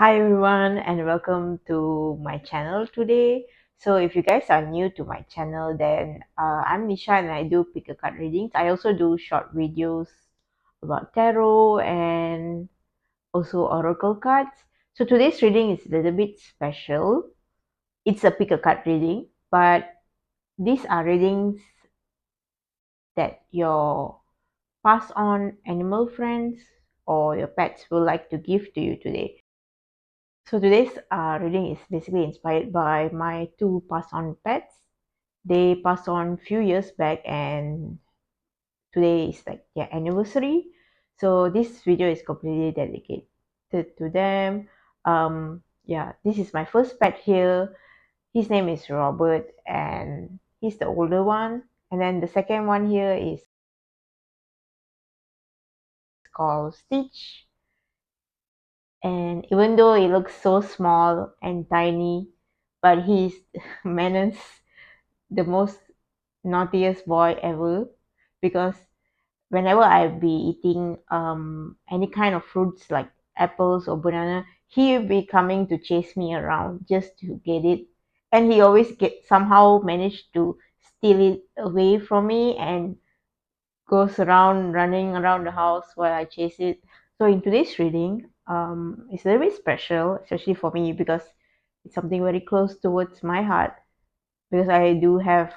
Hi everyone and welcome to my channel today. So if you guys are new to my channel, then I'm Nisha and I do pick a card readings. I also do short videos about tarot and also oracle cards. So today's reading is a little bit special. It's a pick a card reading, but these are readings that your pass on animal friends or your pets will like to give to you today. So today's reading is basically inspired by my two pass on pets. They passed on few years back and today is like their anniversary. So this video is completely dedicated to them. Yeah, this is my first pet here. His name is Robert and he's the older one. And then the second one here is called Stitch. And even though he looks so small and tiny, but he's menace the most naughtiest boy ever, because whenever I be eating any kind of fruits like apples or banana, he'll be coming to chase me around just to get it, and he always get somehow managed to steal it away from me and goes around running around the house while I chase it. So in today's reading, it's a little bit special, especially for me because it's something very close towards my heart because I do have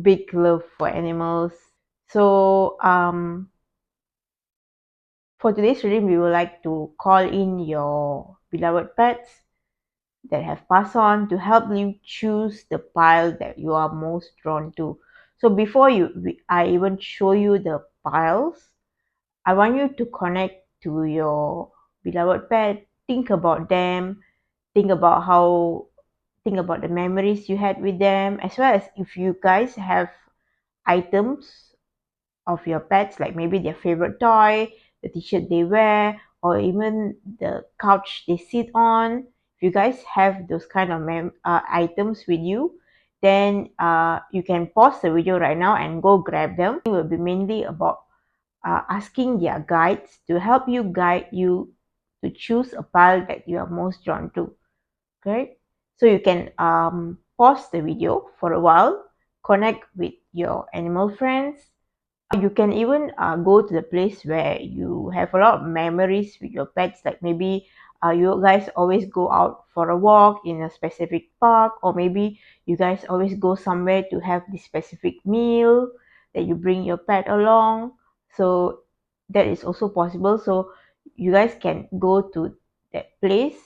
big love for animals. So for today's reading, we would like to call in your beloved pets that have passed on to help you choose the pile that you are most drawn to. So before I even show you the piles, I want you to connect to your beloved pet. Think about them. Think about think about the memories you had with them, as well as if you guys have items of your pets, like maybe their favorite toy, the t-shirt they wear, or even the couch they sit on. If you guys have those kind of items with you, then you can pause the video right now and go grab them. It will be mainly about asking their guides to help you guide you to choose a pile that you are most drawn to. Okay, so you can pause the video for a while, connect with your animal friends. You can even go to the place where you have a lot of memories with your pets, like maybe you guys always go out for a walk in a specific park, or maybe you guys always go somewhere to have this specific meal that you bring your pet along. So that is also possible. So you guys can go to that place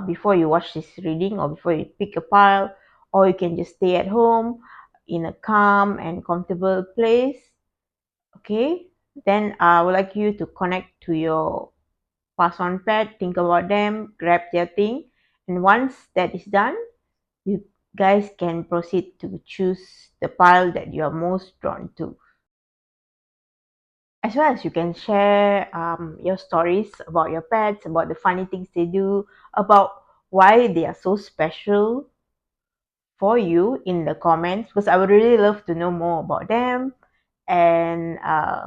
before you watch this reading or before you pick a pile, or you can just stay at home in a calm and comfortable place. Okay, then I would like you to connect to your pass on pet, think about them, grab their thing, and once that is done, you guys can proceed to choose the pile that you are most drawn to. As well as you can share your stories about your pets, about the funny things they do, about why they are so special for you in the comments, because I would really love to know more about them and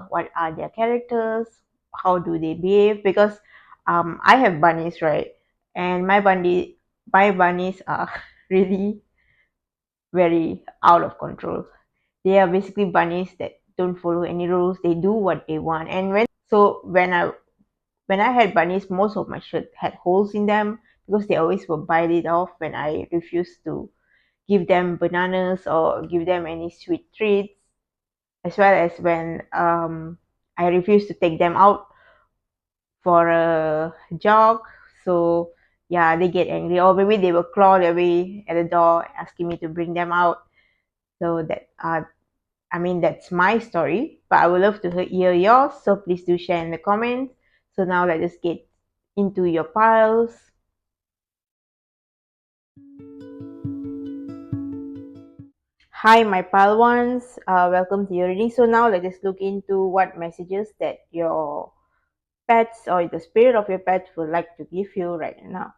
what are their characters, how do they behave, because I have bunnies, right? And my bunnies are really very out of control. They are basically bunnies that don't follow any rules. They do what they want. And when I had bunnies, most of my shirt had holes in them because they always will bite it off when I refused to give them bananas or give them any sweet treats, as well as when I refuse to take them out for a jog. So yeah, they get angry, or maybe they will claw their way at the door asking me to bring them out. So that I mean that's my story, but I would love to hear yours. So please do share in the comments. So now let us get into your piles. Hi, my pile ones. Welcome to your reading. So now let us look into what messages that your pets or the spirit of your pet would like to give you right now.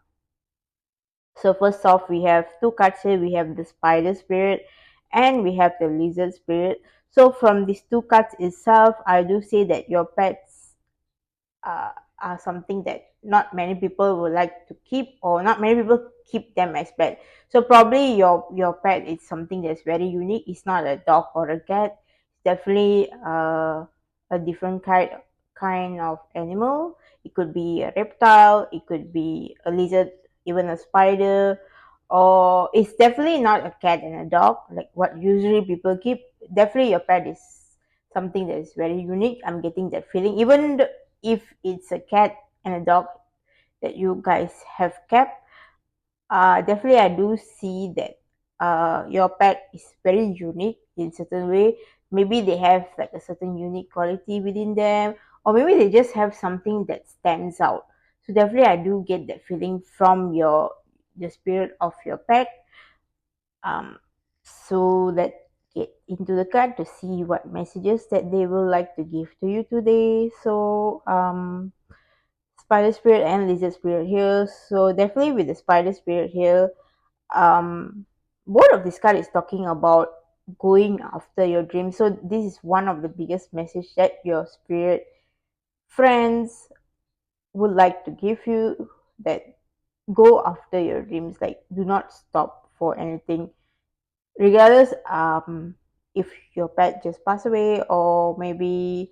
So first off, we have two cards here. We have the spider spirit and we have the lizard spirit. So from these two cards itself, I do say that your pets are something that not many people would like to keep, or not many people keep them as pet. So probably your pet is something that's very unique. It's not a dog or a cat. It's definitely a different kind of animal. It could be a reptile, it could be a lizard, even a spider, or it's definitely not a cat and a dog like what usually people keep. Definitely your pet is something that is very unique. I'm getting that feeling. Even if it's a cat and a dog that you guys have kept, definitely I do see that your pet is very unique in certain way. Maybe they have like a certain unique quality within them, or maybe they just have something that stands out. So definitely I do get that feeling from the spirit of your pet. um, so let's get into the card to see what messages that they will like to give to you today. So spider spirit and lizard spirit here. So definitely with the spider spirit here, um both of this card is talking about going after your dreams. So this is one of the biggest message that your spirit friends would like to give you, that go after your dreams, like do not stop for anything, regardless if your pet just passed away, or maybe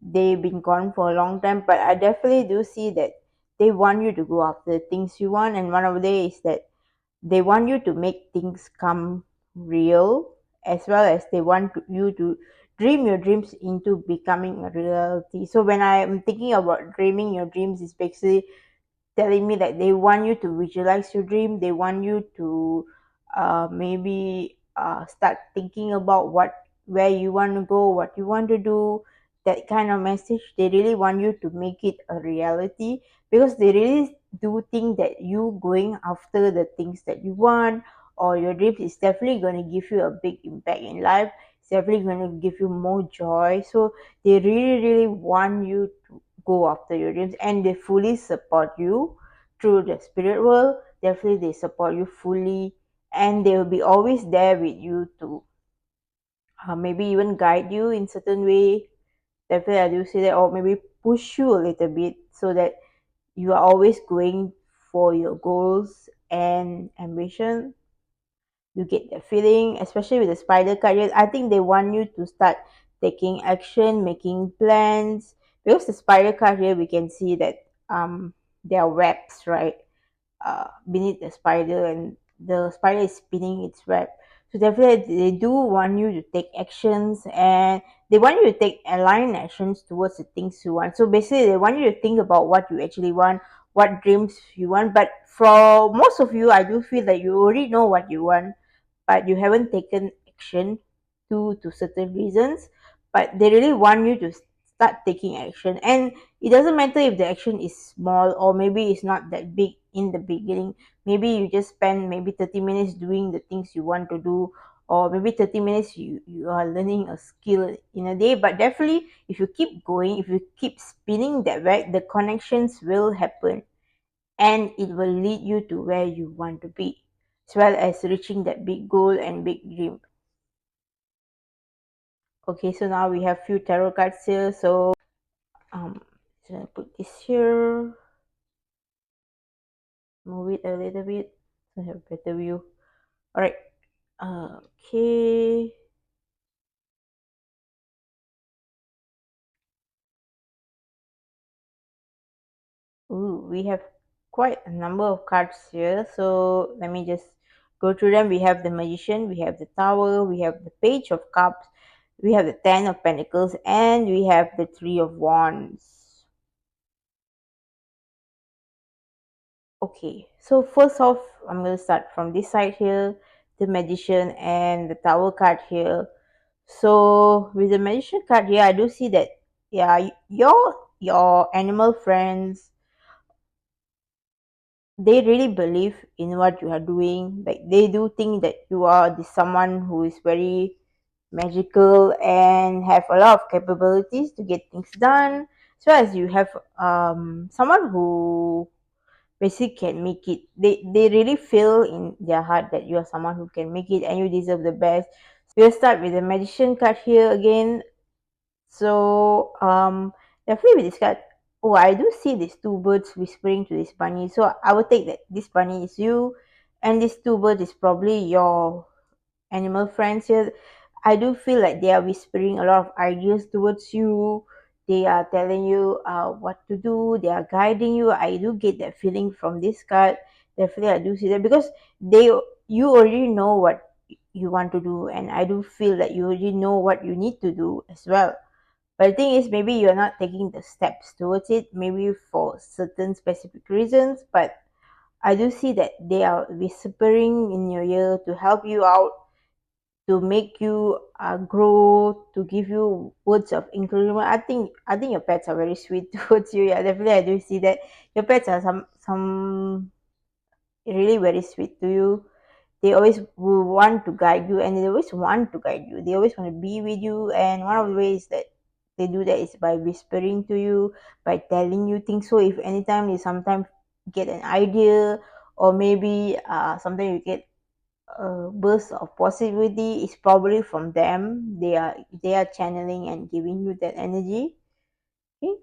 they've been gone for a long time. But I definitely do see that they want you to go after the things you want, and one of the days is that they want you to make things come real, as well as they want you to dream your dreams into becoming a reality. So when I am thinking about dreaming your dreams, is basically telling me that they want you to visualize your dream. They want you to maybe start thinking about where you want to go, what you want to do. That kind of message, they really want you to make it a reality, because they really do think that you going after the things that you want or your dreams is definitely going to give you a big impact in life. It's definitely going to give you more joy. So they really really want you to go after your dreams, and they fully support you through the spirit world. Definitely they support you fully, and they will be always there with you to maybe even guide you in certain way. Definitely I do say that, or maybe push you a little bit, so that you are always going for your goals and ambition. You get that feeling, especially with the spider card. I think they want you to start taking action, making plans. Because the spider card here, we can see that there are webs, right, beneath the spider, and the spider is spinning its web. So definitely they do want you to take actions, and they want you to take aligned actions towards the things you want. So basically they want you to think about what you actually want, what dreams you want. But for most of you, I do feel that you already know what you want, but you haven't taken action due to certain reasons. But they really want you to start taking action, and it doesn't matter if the action is small, or maybe it's not that big in the beginning. Maybe you just spend maybe 30 minutes doing the things you want to do, or maybe 30 minutes you are learning a skill in a day. But definitely if you keep going, if you keep spinning that way, the connections will happen, and it will lead you to where you want to be, as well as reaching that big goal and big dream. Okay, so now we have few tarot cards here. So um so I put this here, move it a little bit so I have a better view. All right. Okay. Ooh, we have quite a number of cards here. So let me just go through them. We have the Magician, we have the Tower, we have the Page of Cups, we have the Ten of Pentacles, and we have the Three of Wands. Okay, so first off, I'm going to start from this side here, the Magician and the Tower card here. So with the Magician card here, I do see that, yeah, your animal friends, they really believe in what you are doing. Like they do think that you are the someone who is very magical and have a lot of capabilities to get things done, as well as you have someone who basically can make it. They really feel in their heart that you are someone who can make it and you deserve the best. We'll start with the Magician card here again. So definitely with this card, Oh, I do see these two birds whispering to this bunny. So I would take that this bunny is you, and these two birds is probably your animal friends here. I do feel like they are whispering a lot of ideas towards you. They are telling you what to do. They are guiding you. I do get that feeling from this card. Definitely, I do see that because they you already know what you want to do, and I do feel that you already know what you need to do as well. But the thing is, maybe you're not taking the steps towards it, maybe for certain specific reasons. But I do see that they are whispering in your ear to help you out, to make you grow, to give you words of encouragement. I think your pets are very sweet towards you. Yeah, definitely I do see that your pets are some really very sweet to you. They always will want to guide you, and they always want to guide you. They always want to be with you, and one of the ways that they do that is by whispering to you, by telling you things. So if anytime you sometimes get an idea, or maybe sometimes you get a burst of positivity, is probably from them. They are channeling and giving you that energy. Okay,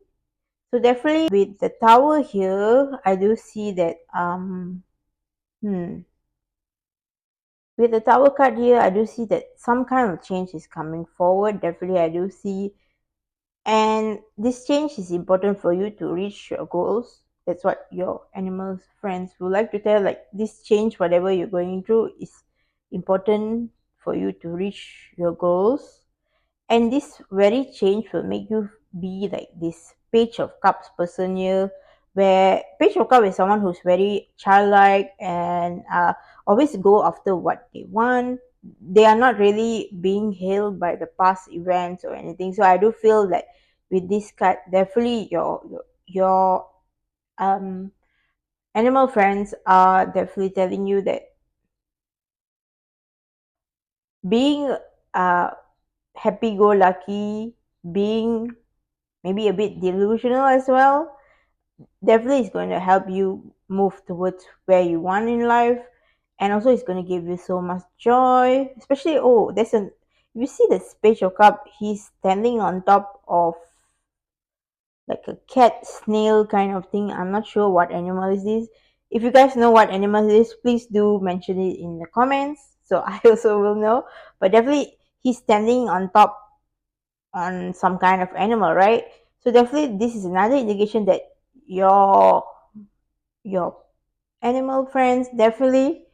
so definitely with the tower here, I do see that hmm with the tower card here, I do see that some kind of change is coming forward. Definitely, I do see, and this change is important for you to reach your goals. That's what your animals friends would like to tell. Like this change, whatever you're going through, is important for you to reach your goals. And this very change will make you be like this page of cups person here, where page of cup is someone who's very childlike and always go after what they want. They are not really being held by the past events or anything. So I do feel that with this card, definitely your um animal friends are definitely telling you that being uh happy go lucky, being maybe a bit delusional as well, definitely is going to help you move towards where you want in life. And also it's going to give you so much joy, especially, oh, there's an you see the spatial cup, he's standing on top of like a cat snail kind of thing. I'm not sure what animal is this. If you guys know what animal it is, please do mention it in the comments so I also will know. But definitely he's standing on top on some kind of animal, right? So definitely this is another indication that your your animal friends definitely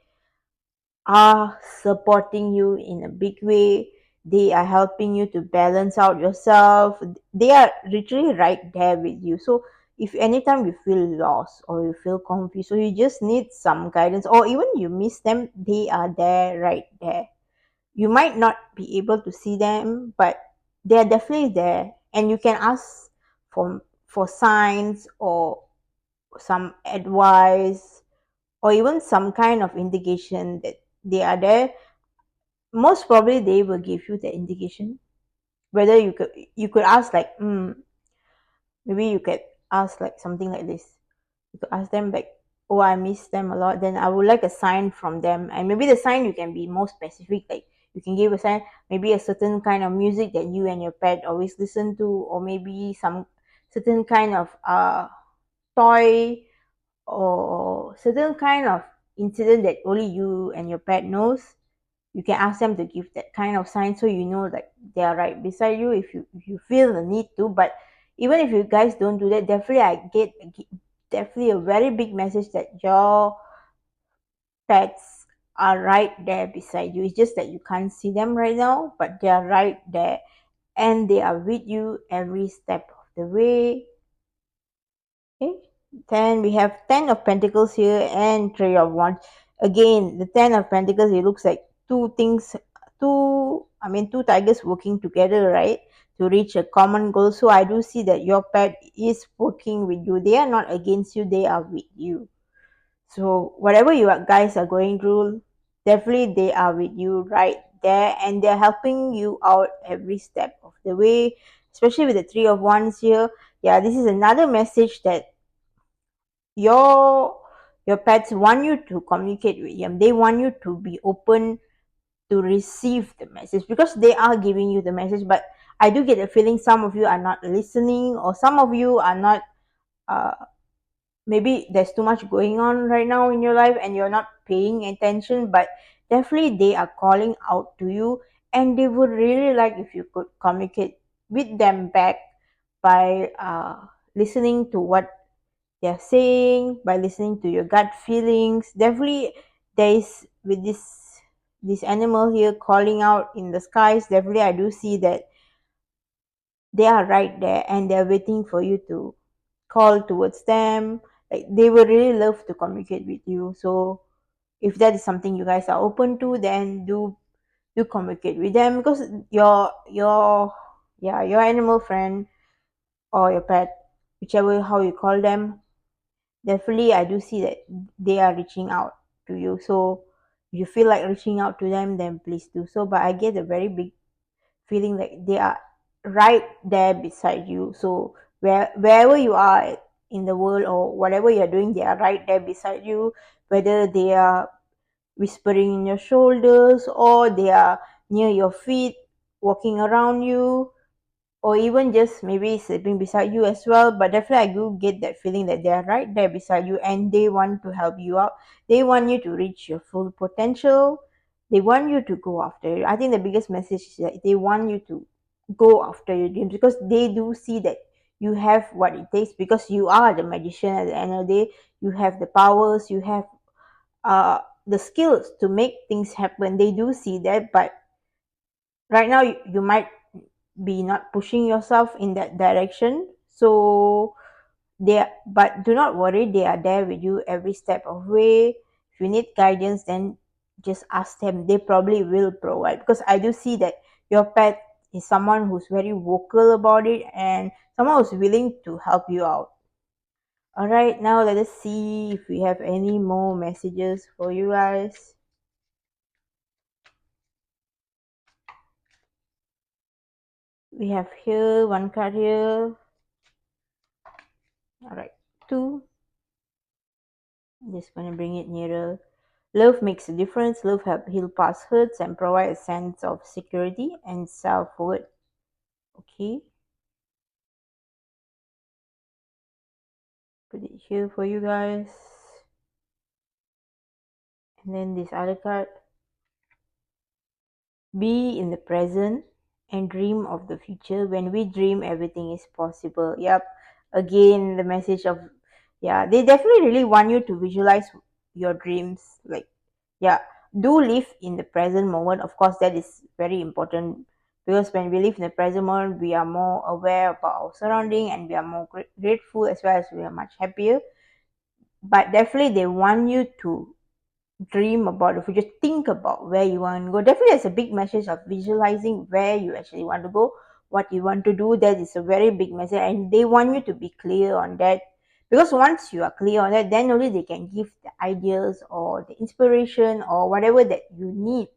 are supporting you in a big way. They are helping you to balance out yourself. They are literally right there with you. So if anytime you feel lost or you feel confused, or you just need some guidance, or even you miss them, they are there, right there. You might not be able to see them, but they're definitely there, and you can ask for signs or some advice, or even some kind of indication that they are there. Most probably they will give you the indication. Whether you could ask like maybe you could ask like something like this. You could ask them like, oh, I miss them a lot, then I would like a sign from them. And maybe the sign you can be more specific, like you can give a sign, maybe a certain kind of music that you and your pet always listen to, or maybe some certain kind of toy, or certain kind of incident that only you and your pet knows. You can ask them to give that kind of sign, so you know that they are right beside you if you feel the need to. But even if you guys don't do that, definitely definitely a very big message that your pets are right there beside you. It's just that you can't see them right now, but they are right there, and they are with you every step of the way. Okay. Then we have Ten of Pentacles here and Three of Wands. Again, the Ten of Pentacles, it looks like two things, two tigers working together, right? To reach a common goal. So I do see that your pet is working with you. They are not against you, they are with you. So whatever guys are going through, definitely they are with you right there, and they're helping you out every step of the way, especially with the Three of Wands here. Yeah, this is another message that your your pets want you to communicate with them. They want you to be open to receive the message, because they are giving you the message. But I do get a feeling some of you are not listening, or some of you are not uh, maybe there's too much going on right now in your life and you're not paying attention, but definitely they are calling out to you, and they would really like if you could communicate with them back by listening to what they're saying, by listening to your gut feelings. Definitely there is, with this animal here calling out in the skies, definitely I do see that they are right there and they're waiting for you to call towards them. Like, they would really love to communicate with you. So if that is something you guys are open to, then do communicate with them, because your yeah, your animal friend or your pet, whichever how you call them, definitely I do see that they are reaching out to you. So if you feel like reaching out to them, then please do so. But I get a very big feeling like they are right there beside you. So wherever you are in the world or whatever you're doing, they are right there beside you. Whether they are whispering in your shoulders, or they are near your feet, walking around you, or even just maybe sleeping beside you as well. But definitely I do get that feeling that they are right there beside you and they want to help you out. They want you to reach your full potential. They want you to go after it. I think the biggest message is that they want you to go after your dreams, because they do see that you have what it takes, because you are the magician at the end of the day. You have the powers, you have the skills to make things happen. They do see that. But right now you might be not pushing yourself in that direction. So but do not worry, they are there with you every step of way. If you need guidance, then just ask them. They probably will provide, because I do see that your pet is someone who's very vocal about it and someone who's willing to help you out. All right, now let us see if we have any more messages for you guys. We have here one card here. All right, two. Just gonna bring it nearer. Love makes a difference. Love help heal past hurts and provide a sense of security and self-worth. Okay, put it here for you guys. And then this other card. Be in the present and dream of the future. When we dream, everything is possible. Yep. Again, the message of, yeah, they definitely really want you to visualize your dreams. Like, yeah, do live in the present moment. Of course, that is very important, because when we live in the present moment, we are more aware about our surrounding and we are more grateful, as well as we are much happier. But definitely, they want you to dream about the future, think about where you want to go. Definitely there's a big message of visualizing where you actually want to go, what you want to do. That is a very big message, and they want you to be clear on that, because once you are clear on that, then only they can give the ideas or the inspiration or whatever that you need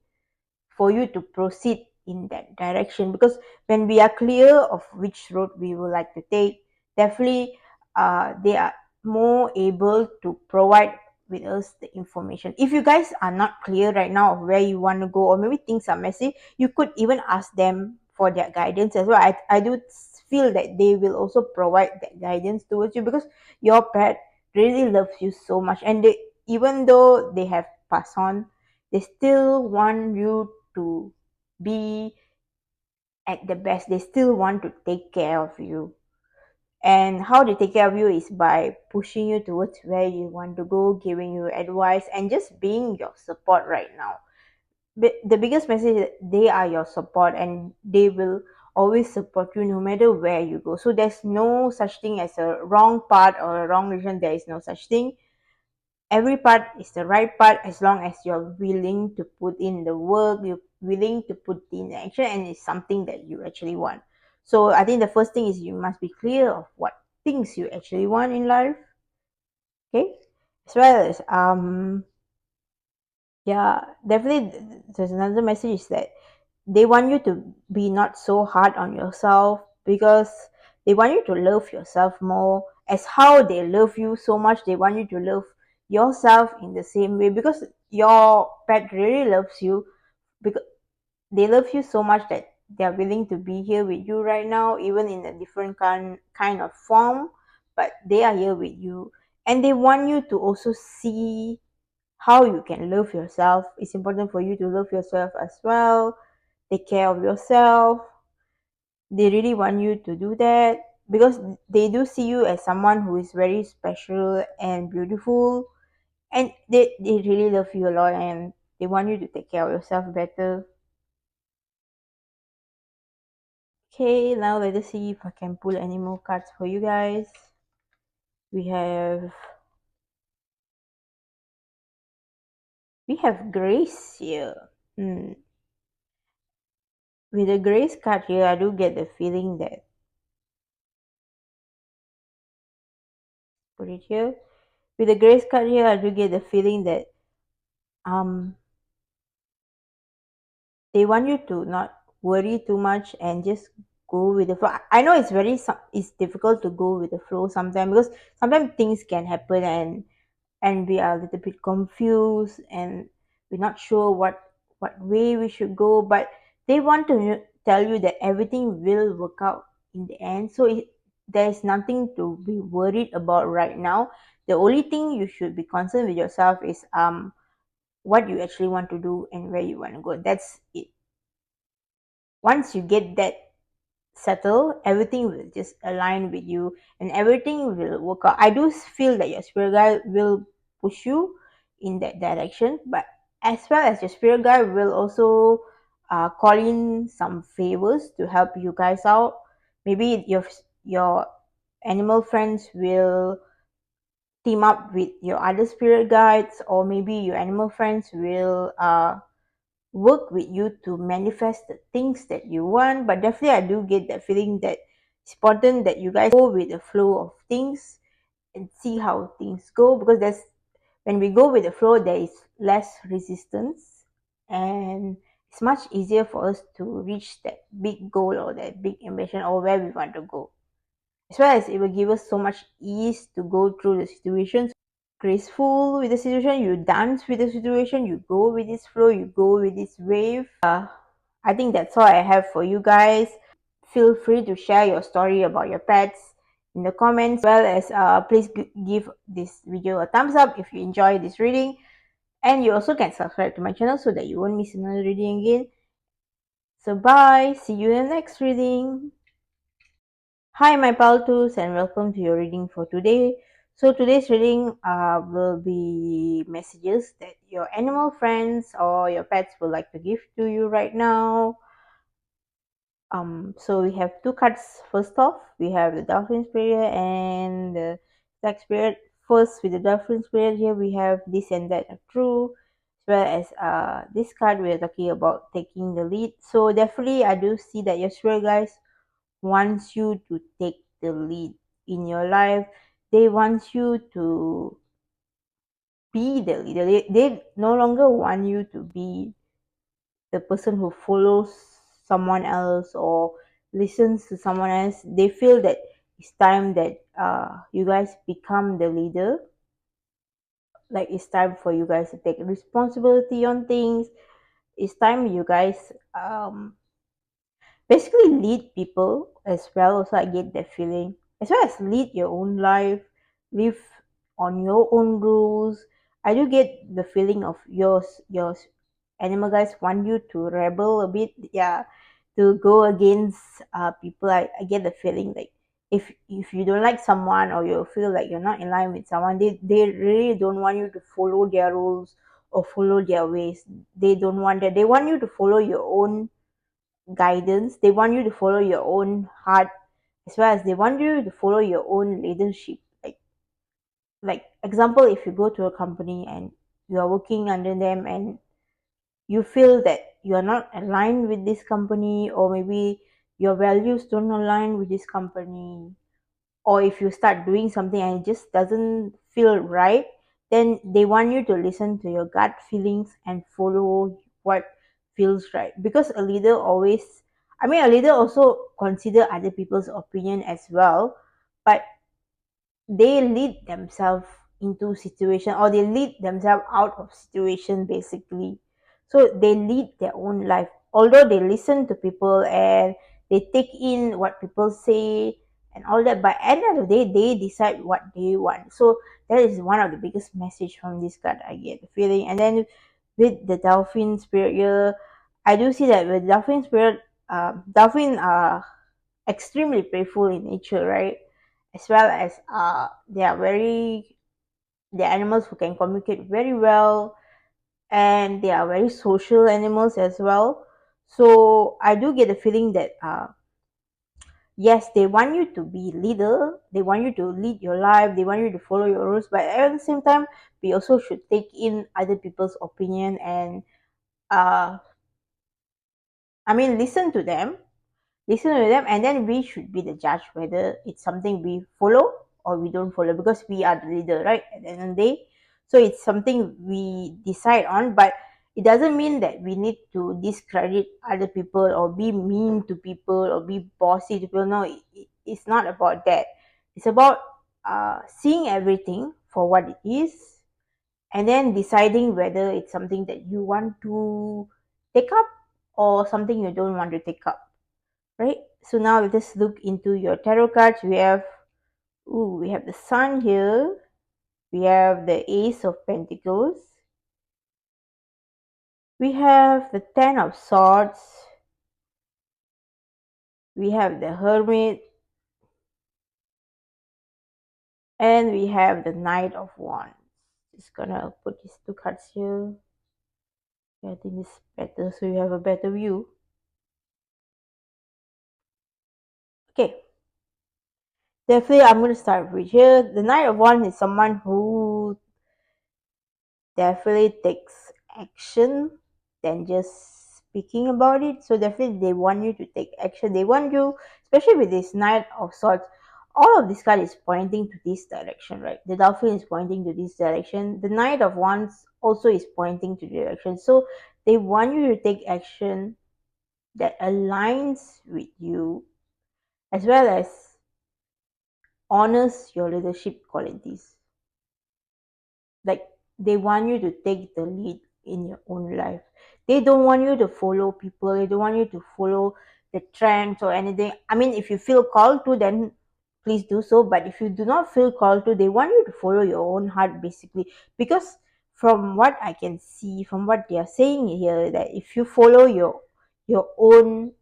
for you to proceed in that direction. Because when we are clear of which road we would like to take, definitely they are more able to provide with us the information. If you guys are not clear right now of where you want to go, or maybe things are messy, you could even ask them for their guidance as well. I do feel that they will also provide that guidance towards you, because your pet really loves you so much, and they, even though they have passed on, they still want you to be at the best. They still want to take care of you. And how they take care of you is by pushing you towards where you want to go, giving you advice, and just being your support right now. But the biggest message is that they are your support and they will always support you no matter where you go. So there's no such thing as a wrong path or a wrong decision. There is no such thing. Every part is the right part, as long as you're willing to put in the work, you're willing to put in the action, and it's something that you actually want. So I think the first thing is you must be clear of what things you actually want in life. Okay, as well as yeah, definitely there's another message is that they want you to be not so hard on yourself, because they want you to love yourself more. As how they love you so much, they want you to love yourself in the same way, because your pet really loves you, because they love you so much that they are willing to be here with you right now, even in a different kind of form. but they are here with you, and they want you to also see how you can love yourself. It's important for you to love yourself as well, take care of yourself. They really want you to do that because they do see you as someone who is very special and beautiful, and they really love you a lot, and they want you to take care of yourself better. Okay, now let us see if I can pull any more cards for you guys. We have Grace here. With the Grace card here, I do get the feeling that, put it here. With the Grace card here, I do get the feeling that um they want you to not worry too much and just go with the flow. I know it's difficult to go with the flow sometimes, because sometimes things can happen, and we are a little bit confused, and we're not sure what way we should go, but they want to tell you that everything will work out in the end. So there's nothing to be worried about right now. The only thing you should be concerned with yourself is what you actually want to do and where you want to go. That's it. Once you get that settled, everything will just align with you, and everything will work out. I do feel that your spirit guide will push you in that direction, but as well as your spirit guide will also call in some favors to help you guys out. Maybe your animal friends will team up with your other spirit guides, or maybe your animal friends will work with you to manifest the things that you want. But definitely, I do get that feeling that it's important that you guys go with the flow of things and see how things go, because there's when we go with the flow, there is less resistance, and it's much easier for us to reach that big goal or that big ambition or where we want to go, as well as it will give us so much ease to go through the situations. Graceful with the situation, you dance with the situation, you go with this flow, you go with this wave. I think that's all I have for you guys. Feel free to share your story about your pets in the comments, as well as please give this video a thumbs up if you enjoy this reading, and you also can subscribe to my channel so that you won't miss another reading again. So bye, see you in the next reading. Hi my paltus, and welcome to your reading for today. So today's reading will be messages that your animal friends or your pets would like to give to you right now. So we have two cards. First off, we have the Dolphin Spirit and the Stag Spirit. First, with the Dolphin Spirit here, we have this and that are true, as well as this card we are talking about taking the lead. So definitely, I do see that your spirit guys wants you to take the lead in your life. They want you to be the leader. They no longer want you to be the person who follows someone else or listens to someone else. They feel that it's time that you guys become the leader. Like it's time for you guys to take responsibility on things. It's time you guys basically lead people as well. Also, I get that feeling, as well as lead your own life, live on your own rules. I do get the feeling of yours animal guys want you to rebel a bit, yeah, to go against people. I get the feeling like if you don't like someone, or you feel like you're not in line with someone, they really don't want you to follow their rules or follow their ways. They don't want that. They want you to follow your own guidance. They want you to follow your own heart, as well as they want you to follow your own leadership. Like example, if you go to a company and you are working under them, and you feel that you are not aligned with this company, or maybe your values don't align with this company, or if you start doing something and it just doesn't feel right, then they want you to listen to your gut feelings and follow what feels right. Because a leader always, I mean, a leader also consider other people's opinion as well, but they lead themselves into situation, or they lead themselves out of situation basically. So they lead their own life, although they listen to people and they take in what people say, and all that. By end of the day, they decide what they want. So that is one of the biggest message from this card I get the feeling. And then with the dolphin spirit here, I do see that with dolphin spirit, dolphin are extremely playful in nature, right? As well as they are very, they're animals who can communicate very well, and they are very social animals as well. So I do get the feeling that yes, they want you to be leader, they want you to lead your life, they want you to follow your rules, but at the same time we also should take in other people's opinion and uh listen to them, and then we should be the judge whether it's something we follow or we don't follow, because we are the leader, right, at the end of the day. So it's something we decide on, but it doesn't mean that we need to discredit other people or be mean to people or be bossy to people. No, it's not about that. It's about seeing everything for what it is, and then deciding whether it's something that you want to take up or something you don't want to take up, right? So now let us look into your tarot cards. We have the Sun here. We have the Ace of Pentacles. We have the Ten of Swords. We have the Hermit, and we have the Knight of Wands. Just gonna put these two cards here. I think it's better so you have a better view. Okay, definitely I'm gonna start with here. The Knight of Wands is someone who definitely takes action than just speaking about it. So definitely they want you to take action. They want you, especially with this Knight of Swords. All of this card is pointing to this direction, right? The Dolphin is pointing to this direction. The Knight of Wands also is pointing to the direction. So they want you to take action that aligns with you, as well as honors your leadership qualities. Like, they want you to take the lead in your own life. They don't want you to follow people, they don't want you to follow the trends or anything. If you feel called to, then please do so, but if you do not feel called to, they want you to follow your own heart, basically. Because from what I can see, from what they are saying here, that if you follow your own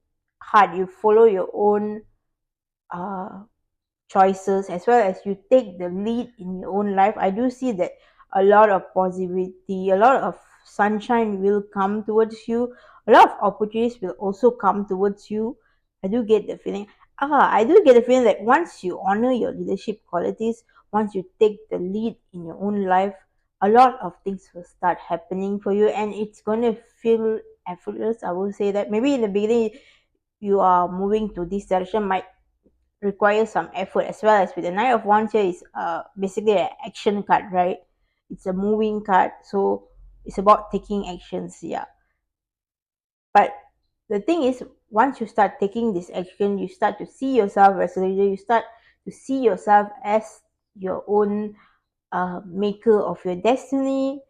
heart, you follow your own uh choices, as well as you take the lead in your own life, I do see that a lot of positivity, a lot of sunshine will come towards you, a lot of opportunities will also come towards you. I do get the feeling. I do get the feeling that once you honor your leadership qualities, once you take the lead in your own life, a lot of things will start happening for you, and it's going to feel effortless. I will say that maybe in the beginning you are moving to this direction, might requires some effort, as well as with the Knight of Wands here is basically an action card, right? It's a moving card, so it's about taking actions, yeah. But the thing is, once you start taking this action, you start to see yourself as a leader, you start to see yourself as your own maker of your destiny.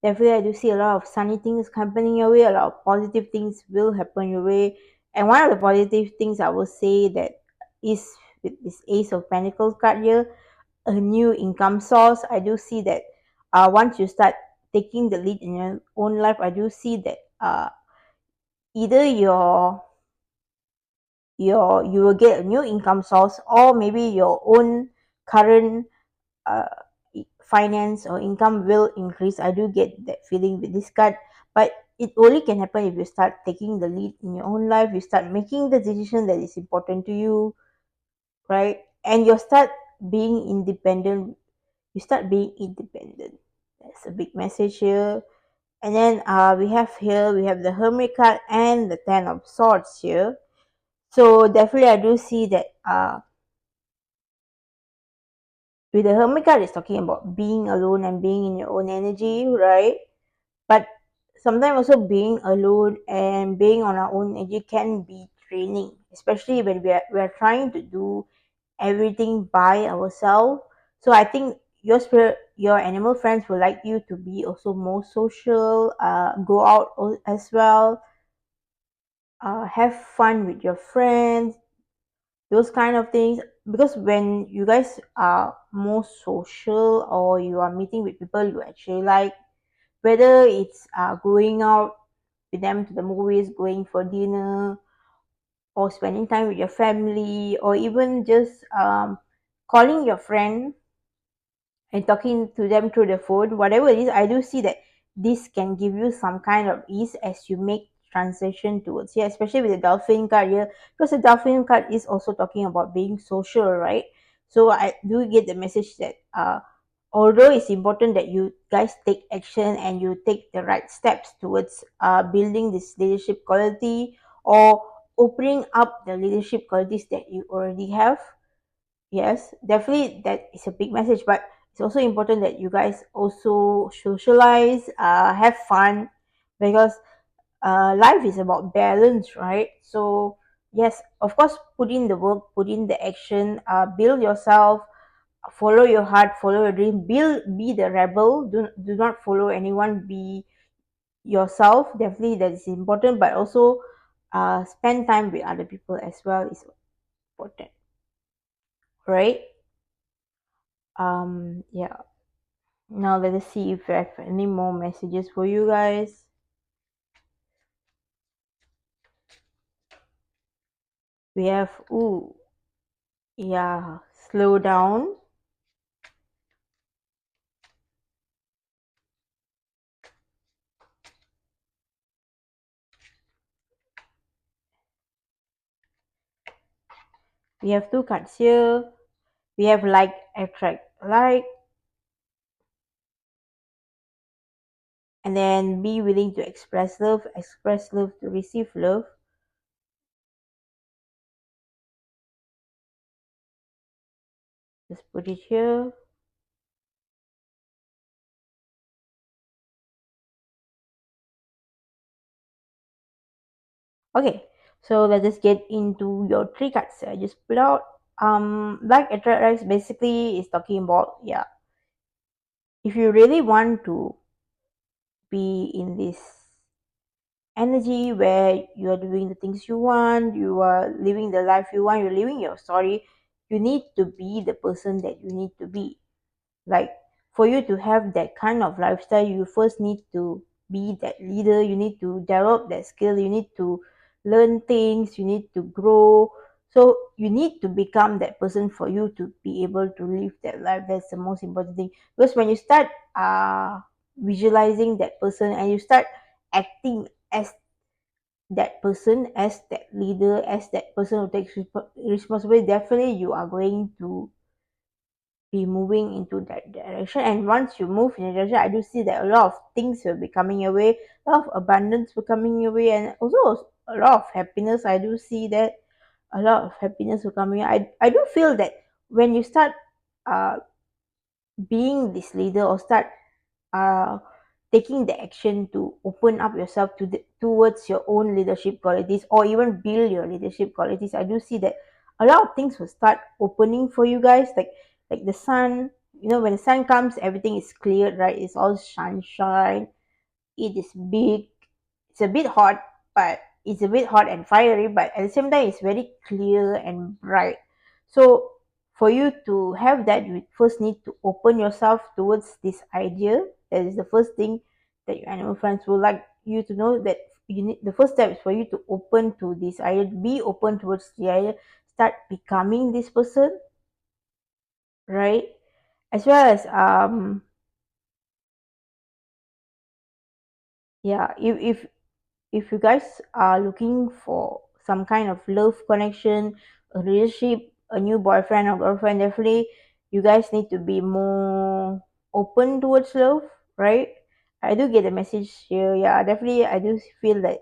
Definitely, I do see a lot of sunny things happening your way, a lot of positive things will happen your way. And one of the positive things I will say that is with this Ace of Pentacles card here, a new income source. I do see that once you start taking the lead in your own life, I do see that either you will get a new income source, or maybe your own current uh, finance or income will increase. I do get that feeling with this card, but it only can happen if you start taking the lead in your own life, you start making the decision that is important to you, right? And you start being independent. That's a big message here. And then we have the Hermit card and the Ten of Swords here. So definitely I do see that with the Hermit card, it's talking about being alone and being in your own energy, right? But sometimes also being alone and being on our own energy can be draining, especially when we are trying to do everything by ourselves. So I think your animal friends will like you to be also more social, go out as well, have fun with your friends, those kind of things. because when you guys are more social or you are meeting with people you actually like, whether it's going out with them to the movies, going for dinner, or spending time with your family, or even just calling your friend and talking to them through the phone, whatever it is, I do see that this can give you some kind of ease as you make transition towards here, especially with the dolphin card here, because the dolphin card is also talking about being social, right? So I do get the message that although it's important that you guys take action and you take the right steps towards building this leadership quality or opening up the leadership qualities that you already have. Yes, definitely that is a big message, but it's also important that you guys also socialize, have fun, because life is about balance, right? So yes, of course, put in the work, put in the action, build yourself, follow your heart, follow your dream, be the rebel. Do not follow anyone. Be yourself. Definitely that is important, but also spend time with other people as well is important, right? Yeah. Now let us see if I have any more messages for you guys. We have yeah, slow down. We have two cards here. We have like, attract like, and then be willing to express love to receive love. Just put it here. Okay, so let's just get into your three cards. I just put out like, attract basically is talking about, yeah, if you really want to be in this energy where you are doing the things you want, you are living the life you want, you're living your story, you need to be the person that you need to be. Like, for you to have that kind of lifestyle, you first need to be that leader, you need to develop that skill, you need to learn things, you need to grow. So you need to become that person for you to be able to live that life. That's the most important thing, because when you start visualizing that person and you start acting as that person, as that leader, as that person who takes responsibility, definitely you are going to be moving into that direction. And once you move in a direction, I do see that a lot of things will be coming your way, a lot of abundance will coming your way, and also a lot of happiness. I do see that a lot of happiness will come your way. I do feel that when you start uh being this leader, or start uh taking the action to open up yourself to towards your own leadership qualities, or even build your leadership qualities, I do see that a lot of things will start opening for you guys. Like the sun, when the sun comes, everything is cleared, right? It's all sunshine. It is big. It's a bit hot, but it's a bit hot and fiery, but at the same time it's very clear and bright. So for you to have that, you first need to open yourself towards this idea. That is the first thing that your animal friends would like you to know, that you need, the first step is for you to open to this idea, be open towards the idea, start becoming this person, right? As well as yeah, if you guys are looking for some kind of love connection, a relationship, a new boyfriend or girlfriend, definitely you guys need to be more open towards love, right? I do get a message here. Yeah, definitely I do feel that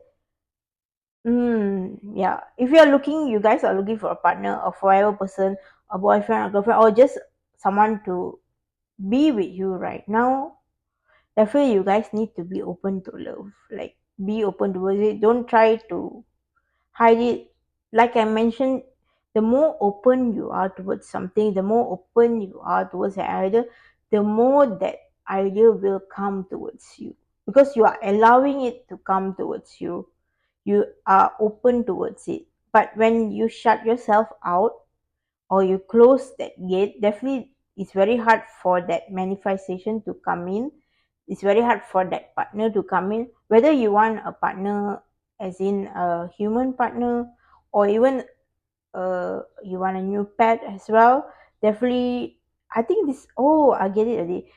yeah. If you guys are looking for a partner, a forever person, a boyfriend or girlfriend, or just someone to be with you right now, definitely you guys need to be open to love. Like, be open towards it. Don't try to hide it. Like I mentioned, the more open you are towards something, the more open you are towards an idea, the more that idea will come towards you, because you are allowing it to come towards you. You are open towards it. But when you shut yourself out, or you close that gate, definitely it's very hard for that manifestation to come in. It's very hard for that partner to come in, whether you want a partner as in a human partner, or even you want a new pet as well. Definitely, I think this, oh, I get it already.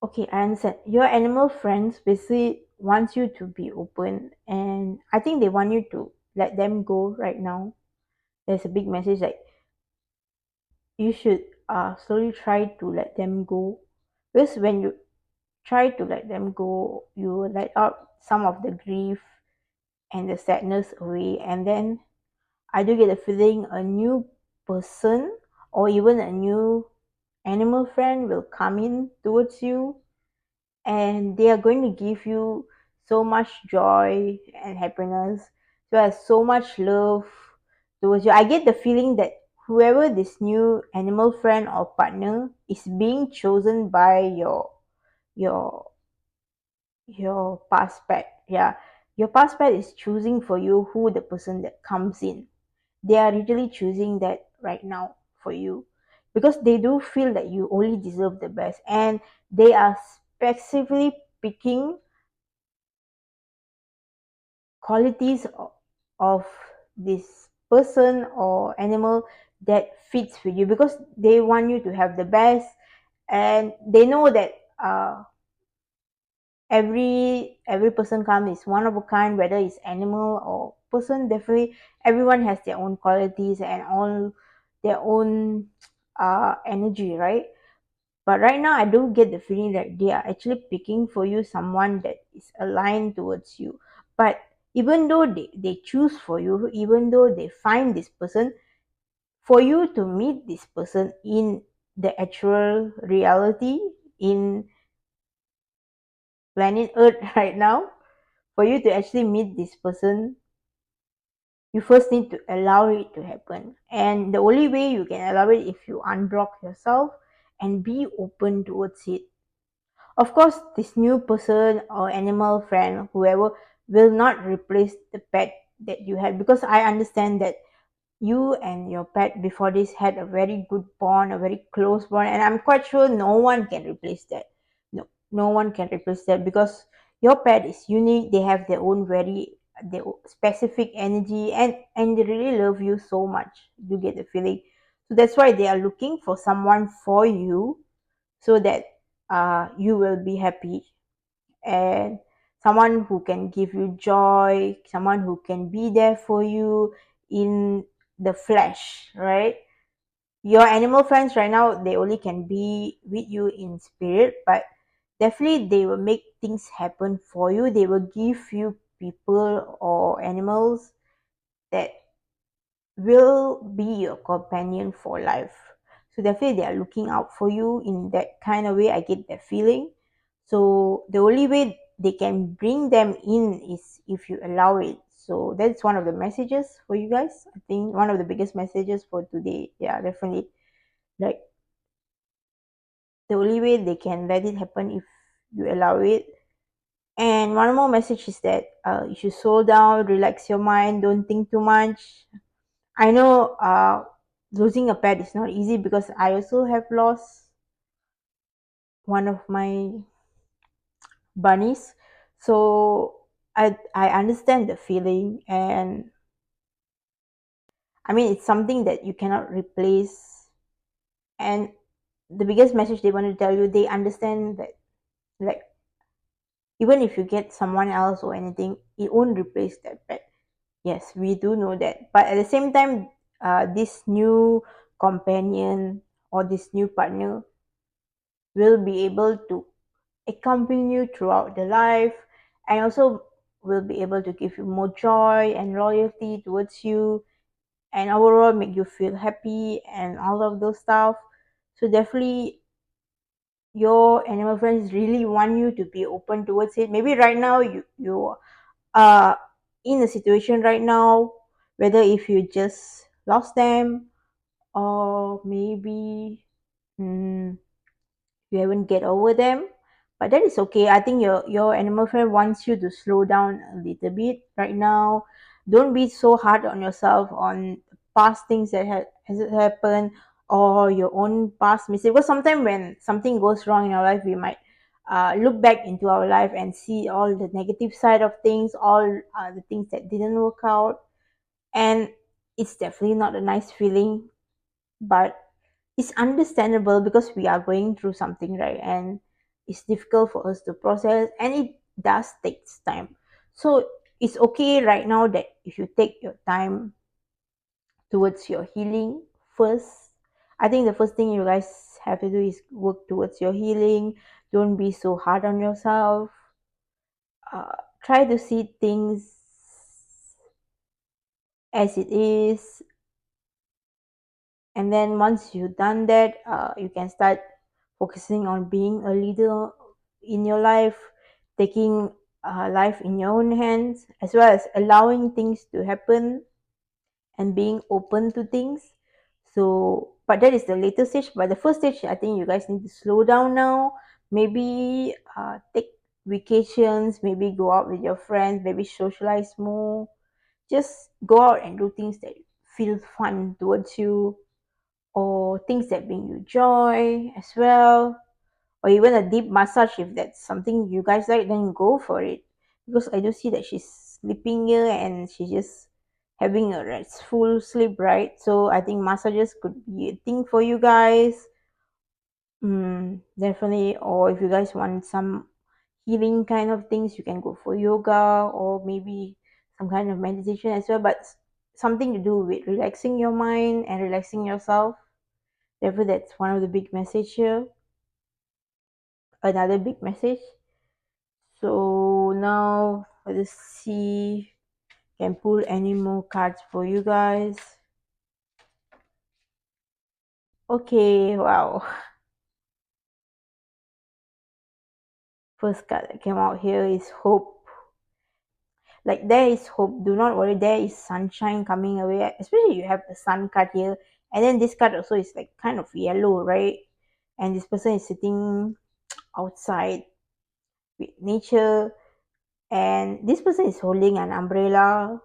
Okay, I understand. Your animal friends basically wants you to be open, and I think they want you to let them go right now. There's a big message like you should slowly try to let them go, because when you try to let them go, you will let out some of the grief and the sadness away, and then I do get a feeling a new person or even a new animal friend will come in towards you, and they are going to give you so much joy and happiness. So has so much love towards you. I get the feeling that whoever this new animal friend or partner is being chosen by your your past pet. Yeah, your past pet is choosing for you who the person that comes in. They are literally choosing that right now for you, because they do feel that you only deserve the best, and they are specifically picking qualities of this person or animal that fits with you, because they want you to have the best, and they know that every person come is one of a kind, whether it's animal or person. Definitely everyone has their own qualities and all their own energy, right? But right now I do get the feeling that they are actually picking for you someone that is aligned towards you. But even though they choose for you, even though they find this person, for you to meet this person in the actual reality, in planet earth right now, for you to actually meet this person, you first need to allow it to happen. And the only way you can allow it, if you unblock yourself and be open towards it. Of course, this new person or animal friend, whoever, will not replace the pet that you had, because I understand that you and your pet before this had a very good bond, a very close bond, and I'm quite sure no one can replace that. No one can replace that, because your pet is unique. They have their own very their specific energy, and they really love you so much. You get the feeling. So that's why they are looking for someone for you, so that you will be happy, and someone who can give you joy, someone who can be there for you in the flesh, right? Your animal friends right now, they only can be with you in spirit, but definitely they will make things happen for you. They will give you people or animals that will be your companion for life. So definitely they are looking out for you in that kind of way. I get that feeling. So the only way they can bring them in is if you allow it. So that's one of the messages for you guys. I think one of the biggest messages for today. Yeah, definitely. Like the only way they can let it happen if you allow it. And one more message is that you should slow down, relax your mind, don't think too much. I know losing a pet is not easy, because I also have lost one of my bunnies. So I understand the feeling, and I mean it's something that you cannot replace. And the biggest message they want to tell you, they understand that, like, even if you get someone else or anything, it won't replace that pet. Yes, we do know that. But at the same time, this new companion or this new partner will be able to accompany you throughout the life, and also will be able to give you more joy and loyalty towards you, and overall make you feel happy and all of those stuff. So definitely your animal friends really want you to be open towards it. Maybe right now you are in a situation right now, whether if you just lost them, or maybe mm, you haven't get over them, but that is okay. I think your animal friend wants you to slow down a little bit right now. Don't be so hard on yourself on the past things that has happened, or your own past mistake. Because sometimes when something goes wrong in our life, we might look back into our life and see all the negative side of things, all the things that didn't work out, and it's definitely not a nice feeling, but it's understandable because we are going through something, right? And it's difficult for us to process, and it does takes time. So it's okay right now that if you take your time towards your healing first. I think the first thing you guys have to do is work towards your healing. Don't be so hard on yourself. Try to see things as it is, and then once you've done that, you can start focusing on being a leader in your life, taking life in your own hands, as well as allowing things to happen and being open to things. So, but that is the later stage. But the first stage, I think you guys need to slow down now. Maybe take vacations, maybe go out with your friends, maybe socialize more. Just go out and do things that feel fun towards you, or things that bring you joy as well, or even a deep massage. If that's something you guys like, then go for it, because I do see that she's sleeping here and she's just having a restful sleep, right? So I think massages could be a thing for you guys. Definitely. Or if you guys want some healing kind of things, you can go for yoga, or maybe some kind of meditation as well, but something to do with relaxing your mind and relaxing yourself. Therefore, that's one of the big message here. Another big message. So now let's see. Can pull any more cards for you guys. Okay, wow. First card that came out here is hope. Like, there is hope. Do not worry. There is sunshine coming away. Especially you have the sun card here, and then this card also is like kind of yellow, right? And this person is sitting outside with nature, and this person is holding an umbrella,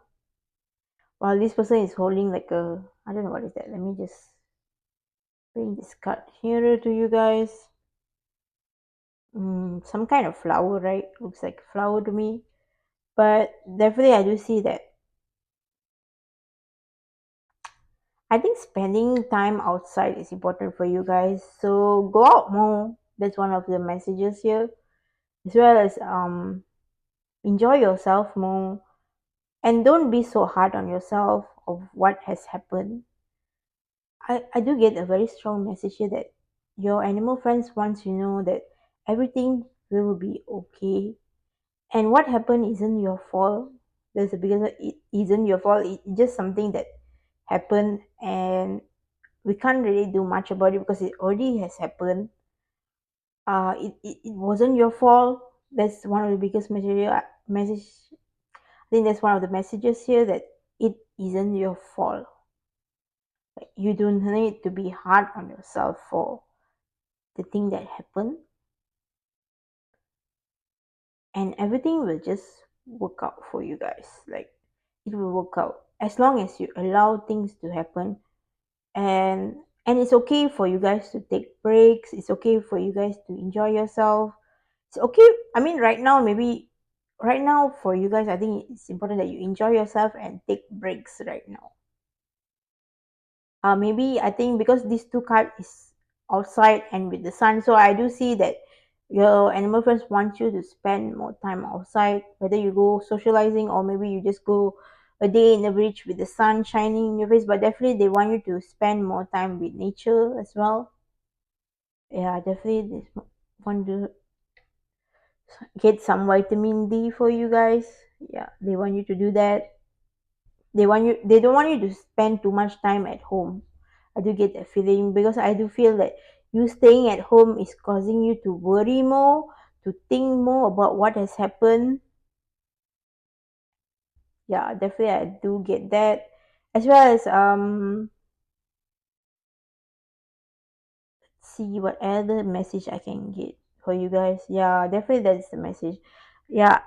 while this person is holding like a, I don't know what is that. Let me just bring this card here to you guys. Some kind of flower, right? Looks like a flower to me. But definitely, I do see that. I think spending time outside is important for you guys. So go out more. That's one of the messages here. As well as enjoy yourself more. And don't be so hard on yourself of what has happened. I do get a very strong message here that your animal friends wants you know that everything will be okay, and what happened isn't your fault. There's a because it isn't your fault. It's just something that happened, and we can't really do much about it because it already has happened. It wasn't your fault. That's one of the biggest message. I think that's one of the messages here, that it isn't your fault. Like, you don't need to be hard on yourself for the thing that happened, and everything will just work out for you guys. Like, it will work out as long as you allow things to happen, and it's okay for you guys to take breaks. It's okay for you guys to enjoy yourself. It's okay. I mean, right now, maybe right now for you guys, I think it's important that you enjoy yourself and take breaks right now. Maybe I think because these two cards is outside and with the sun, so I do see that your animal friends want you to spend more time outside, whether you go socializing or maybe you just go a day in the beach with the sun shining in your face, but definitely they want you to spend more time with nature as well. Yeah, definitely they want to get some vitamin D for you guys. Yeah, they want you to do that. They don't want you to spend too much time at home. I do get that feeling, because I do feel that you staying at home is causing you to worry more, to think more about what has happened. Yeah, definitely I do get that. As well as see what other message I can get for you guys. Yeah, definitely that's the message. Yeah,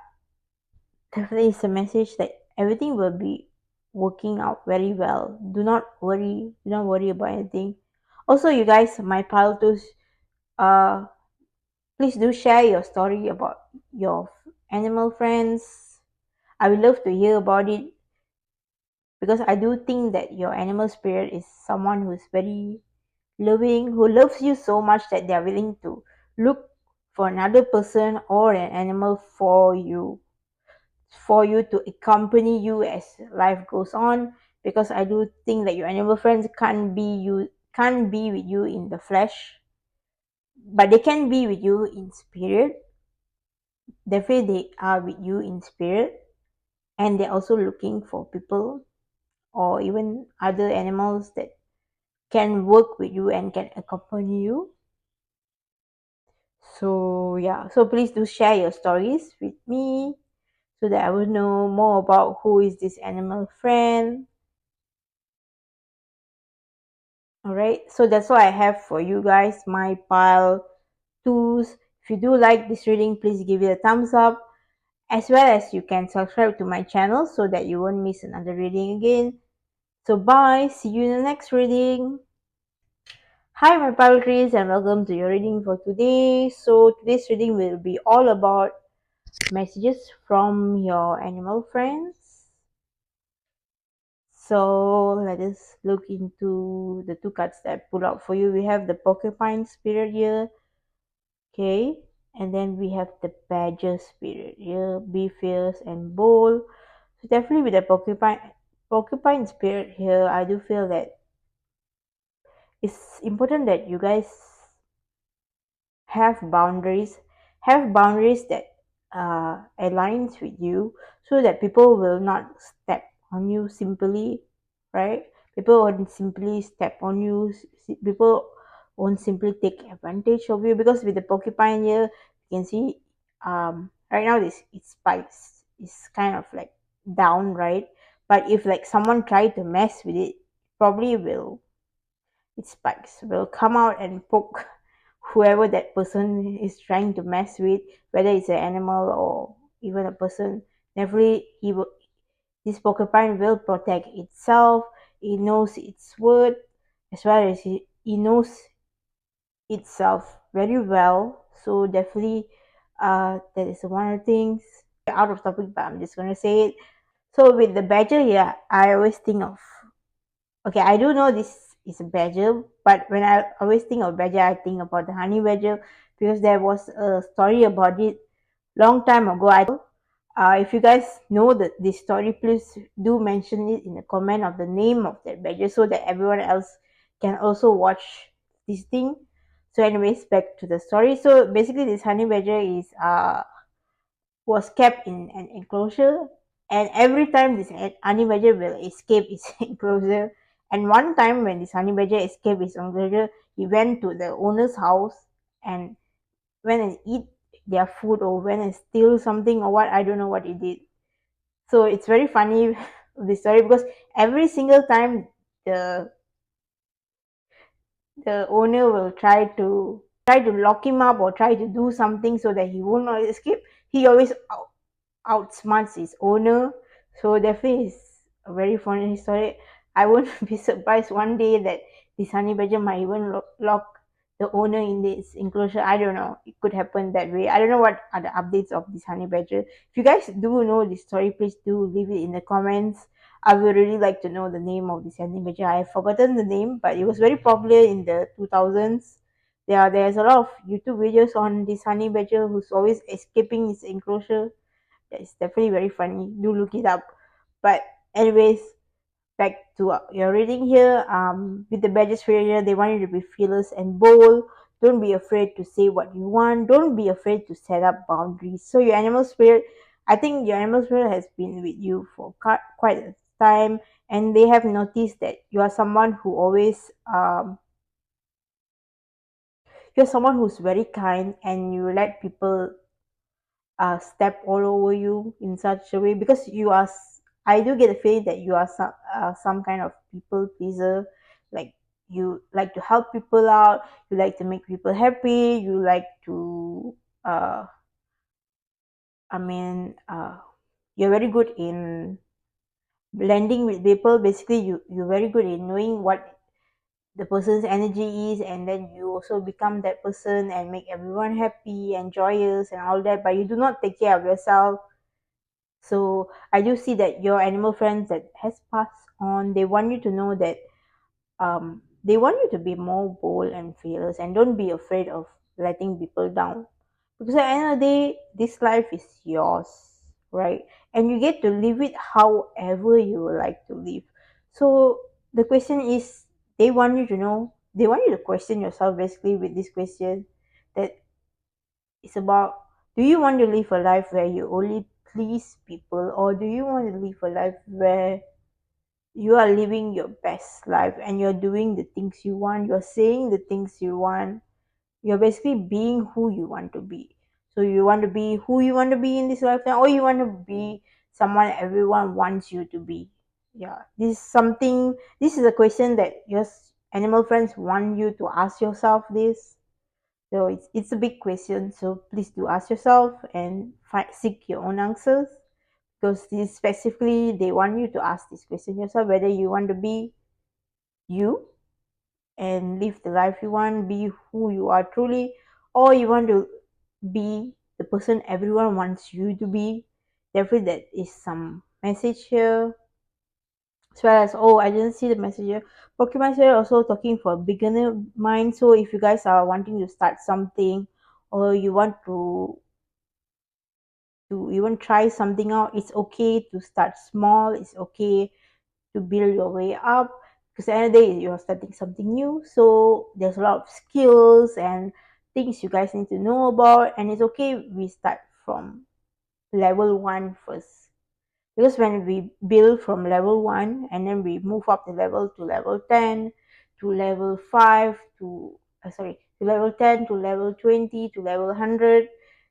definitely it's a message that everything will be working out very well. Do not worry about anything. Also, you guys, my paltos, uh, please do share your story about your animal friends. I would love to hear about it because I do think that your animal spirit is someone who is very loving, who loves you so much that they are willing to look for another person or an animal for you to accompany you as life goes on, because I do think that your animal friends can't be with you in the flesh, but they can be with you in spirit. Definitely they are with you in spirit, and they're also looking for people or even other animals that can work with you and can accompany you. So yeah, so please do share your stories with me so that I will know more about who is this animal friend. All right, so that's all I have for you guys, my pile twos. If you do like this reading, please give it a thumbs up, as well as you can subscribe to my channel so that you won't miss another reading again. So bye, see you in the next reading. Hi my pile trees, and welcome to your reading for today. So today's reading will be all about messages from your animal friends. So let us look into the two cards that I pulled out for you. We have the porcupine spirit here, okay, and then we have the badger spirit here. Be fierce and bold. So definitely with the porcupine spirit here, I do feel that it's important that you guys have boundaries have boundaries that aligns with you, so that people will not step on you simply, right? People won't simply step on you. People won't simply take advantage of you, because with the porcupine here, you can see right now this it spikes, it's kind of like down, right? But if like someone try to mess with it, probably will its spikes will come out and poke whoever that person is trying to mess with, whether it's an animal or even a person. Definitely, this porcupine will protect itself. It knows its worth, as well as it knows itself very well. So definitely, that is one of the things. Out of topic, but I'm just gonna say it. So with the badger here, I always think of, okay, I do know this is a badger, but when I always think of badger, I think about the honey badger, because there was a story about it long time ago. If you guys know this story, please do mention it in the comment of the name of that badger, so that everyone else can also watch this thing. So, anyways, back to the story. So basically, this honey badger is was kept in an enclosure, and every time this honey badger will escape its enclosure. And one time when this honey badger escaped his enclosure, he went to the owner's house and went and eat their food, or went and steal something, or what, I don't know what he did. So it's very funny this story, because every single time the the owner will try to lock him up or try to do something so that he will not escape, he always outsmarts his owner. So definitely it's a very funny story. I won't be surprised one day that this honey badger might even lock the owner in this enclosure. I don't know. It could happen that way. I don't know what are the updates of this honey badger. If you guys do know this story, please do leave it in the comments. I would really like to know the name of this honey badger. I have forgotten the name, but it was very popular in the 2000s. There's a lot of YouTube videos on this honey badger who's always escaping his enclosure. It's definitely very funny. Do look it up. But anyways, back to your reading here. With the badges failure, they want you to be fearless and bold. Don't be afraid to say what you want. Don't be afraid to set up boundaries. So your animal spirit, I think your animal spirit has been with you for quite a time, and they have noticed that you are someone who always you're someone who's very kind, and you let people step all over you in such a way, because you are I do get the feeling that you are some kind of people pleaser. Like, you like to help people out, you like to make people happy, you like to uh I mean you're very good in blending with people. Basically, you're very good in knowing what the person's energy is, and then you also become that person and make everyone happy and joyous and all that, but you do not take care of yourself. So I do see that your animal friends that has passed on, they want you to know that they want you to be more bold and fearless and don't be afraid of letting people down, because at the end of the day this life is yours, right? And you get to live it however you would like to live. So the question is, they want you to know, they want you to question yourself basically with this question, that it's about, do you want to live a life where you only please people, or do you want to live a life where you are living your best life and you're doing the things you want, you're saying the things you want, you're basically being who you want to be. So you want to be who you want to be in this lifetime, or you want to be someone everyone wants you to be. Yeah, this is a question that your animal friends want you to ask yourself this. So it's a big question, so please do ask yourself and seek your own answers, because this specifically they want you to ask this question yourself, whether you want to be you and live the life you want, be who you are truly, or you want to be the person everyone wants you to be. Definitely that is some message here. As well as, oh, I didn't see the message here. Pokemon here also talking for beginner mind. So if you guys are wanting to start something, or you want to even try something out, it's okay to start small, it's okay to build your way up, because at the end of the day you're starting something new, so there's a lot of skills and things you guys need to know about, and it's okay we start from level 1 first, because when we build from level 1 and then we move up the level to level 10 to level 5 to sorry, to level 10 to level 20 to level 100,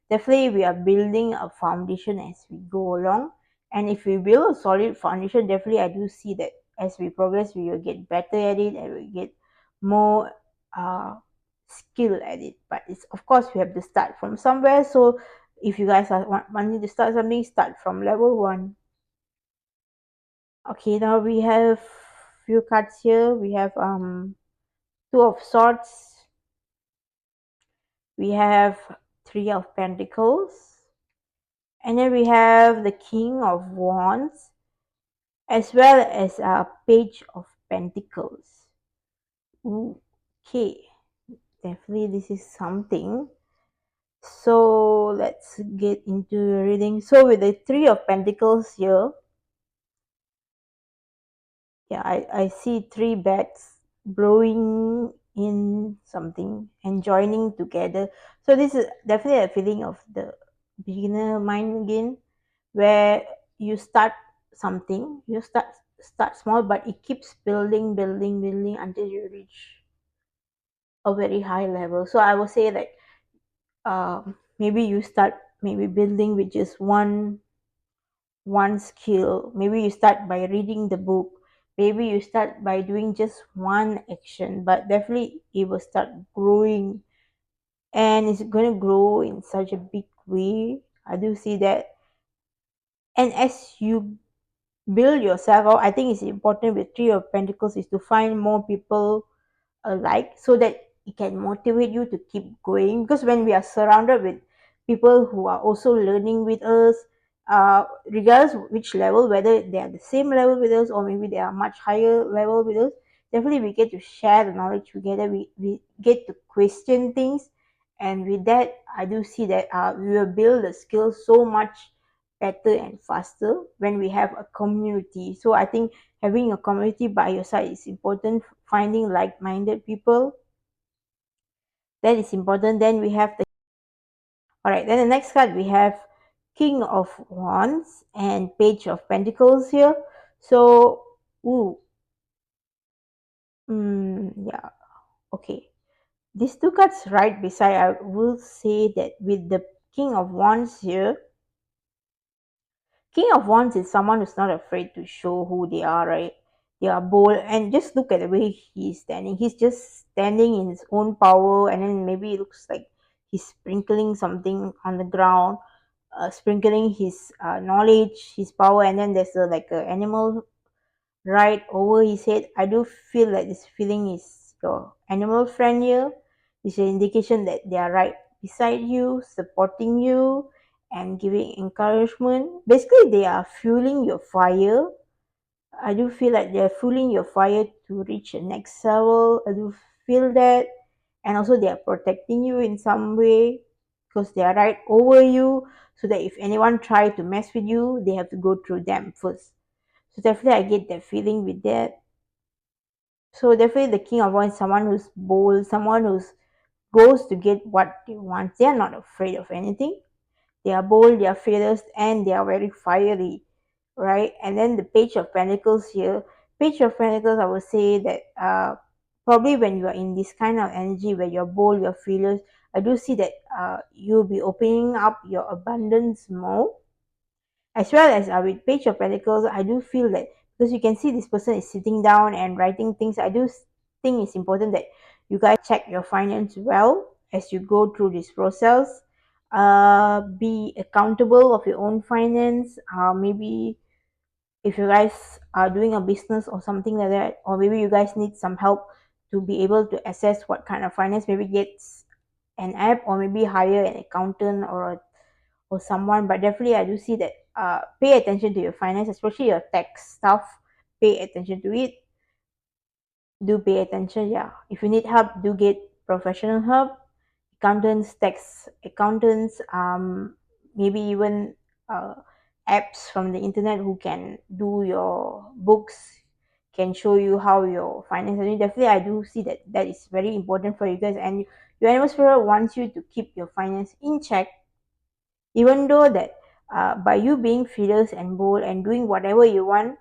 definitely we are building a foundation as we go along. And if we build a solid foundation, definitely I do see that as we progress we will get better at it and we get more uh, skill at it. But it's, of course, we have to start from somewhere. So if you guys are wanting to start something, start from level 1. Okay, now we have few cards here. We have two of swords. We have three of pentacles. And then we have the king of wands, as well as a page of pentacles. Okay, definitely this is something. So let's get into the reading. So with the three of pentacles here, yeah, I see three bats blowing in something and joining together. So this is definitely a feeling of the beginner mind again, where you start something, you start small, but it keeps building until you reach a very high level. So I would say that maybe you start maybe building with just one skill. Maybe you start by reading the book, maybe you start by doing just one action, but definitely it will start growing, and it's going to grow in such a big way. I do see that. And as you build yourself out, I think it's important with three of pentacles is to find more people alike, so that it can motivate you to keep going, because when we are surrounded with people who are also learning with us, regardless which level, whether they are the same level with us or maybe they are much higher level with us, definitely we get to share the knowledge together, we get to question things, and with that I do see that we will build the skills so much better and faster when we have a community. So I think having a community by your side is important, finding like-minded people, that is important. Then we have the, all right, then the next card we have king of wands and page of pentacles here. So ooh, yeah, okay, these two cards right beside, I will say that with the king of wands here, king of wands is someone who's not afraid to show who they are, right? They are bold, and just look at the way he's standing. He's just standing in his own power, and then maybe it looks like he's sprinkling something on the ground, sprinkling his knowledge, his power, and then there's like a animal right over his head. I do feel like this feeling is your animal friend here. It's an indication that they are right beside you, supporting you, and giving encouragement. Basically, they are fueling your fire. I do feel like they're fueling your fire to reach the next level. I do feel that. And also, they are protecting you in some way because they are right over you, so that if anyone try to mess with you, they have to go through them first. So definitely I get that feeling with that. So definitely the king of wands, someone who's bold, someone who's goes to get what they want. They are not afraid of anything. They are bold, they are fearless, and they are very fiery, right? And then the page of pentacles here. Page of pentacles, I would say that probably when you are in this kind of energy where you're bold, you're fearless, I do see that you'll be opening up your abundance more, as well as with page of pentacles. I do feel that because you can see this person is sitting down and writing things, I do think it's important that you guys check your finance well as you go through this process. Be accountable of your own finance. Maybe if you guys are doing a business or something like that, or maybe you guys need some help to be able to assess what kind of finance, maybe get an app, or maybe hire an accountant or someone. But definitely I do see that pay attention to your finance, especially your tax stuff. Pay attention to it. Do pay attention. Yeah, if you need help, do get professional help. Accountants, tax accountants, maybe even uh, apps from the internet who can do your books, can show you how your finance is. Definitely I do see that that is very important for you guys, and your animal spirit wants you to keep your finance in check, even though that by you being fearless and bold and doing whatever you want,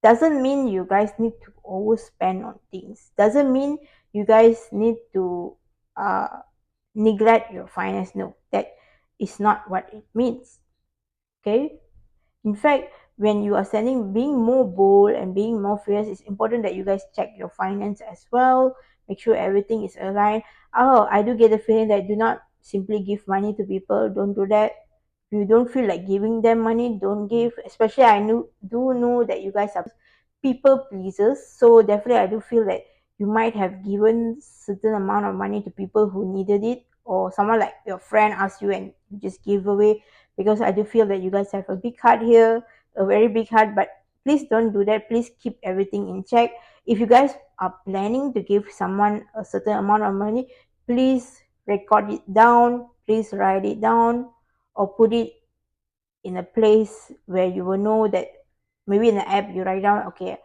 doesn't mean you guys need to overspend on things, doesn't mean you guys need to uh, neglect your finance. No, that is not what it means. Okay, in fact, when you are sending being more bold and being more fierce, it's important that you guys check your finance as well. Make sure everything is aligned. Oh, I do get the feeling that do not simply give money to people. Don't do that. If you don't feel like giving them money, don't give. Especially I do know that you guys are people pleasers. So definitely I do feel that you might have given certain amount of money to people who needed it, or someone like your friend asked you and you just give away, because I do feel that you guys have a big heart here, a very big heart. But please don't do that. Please keep everything in check. If you guys are planning to give someone a certain amount of money, please record it down, please write it down, or put it in a place where you will know that, maybe in the app you write down, okay,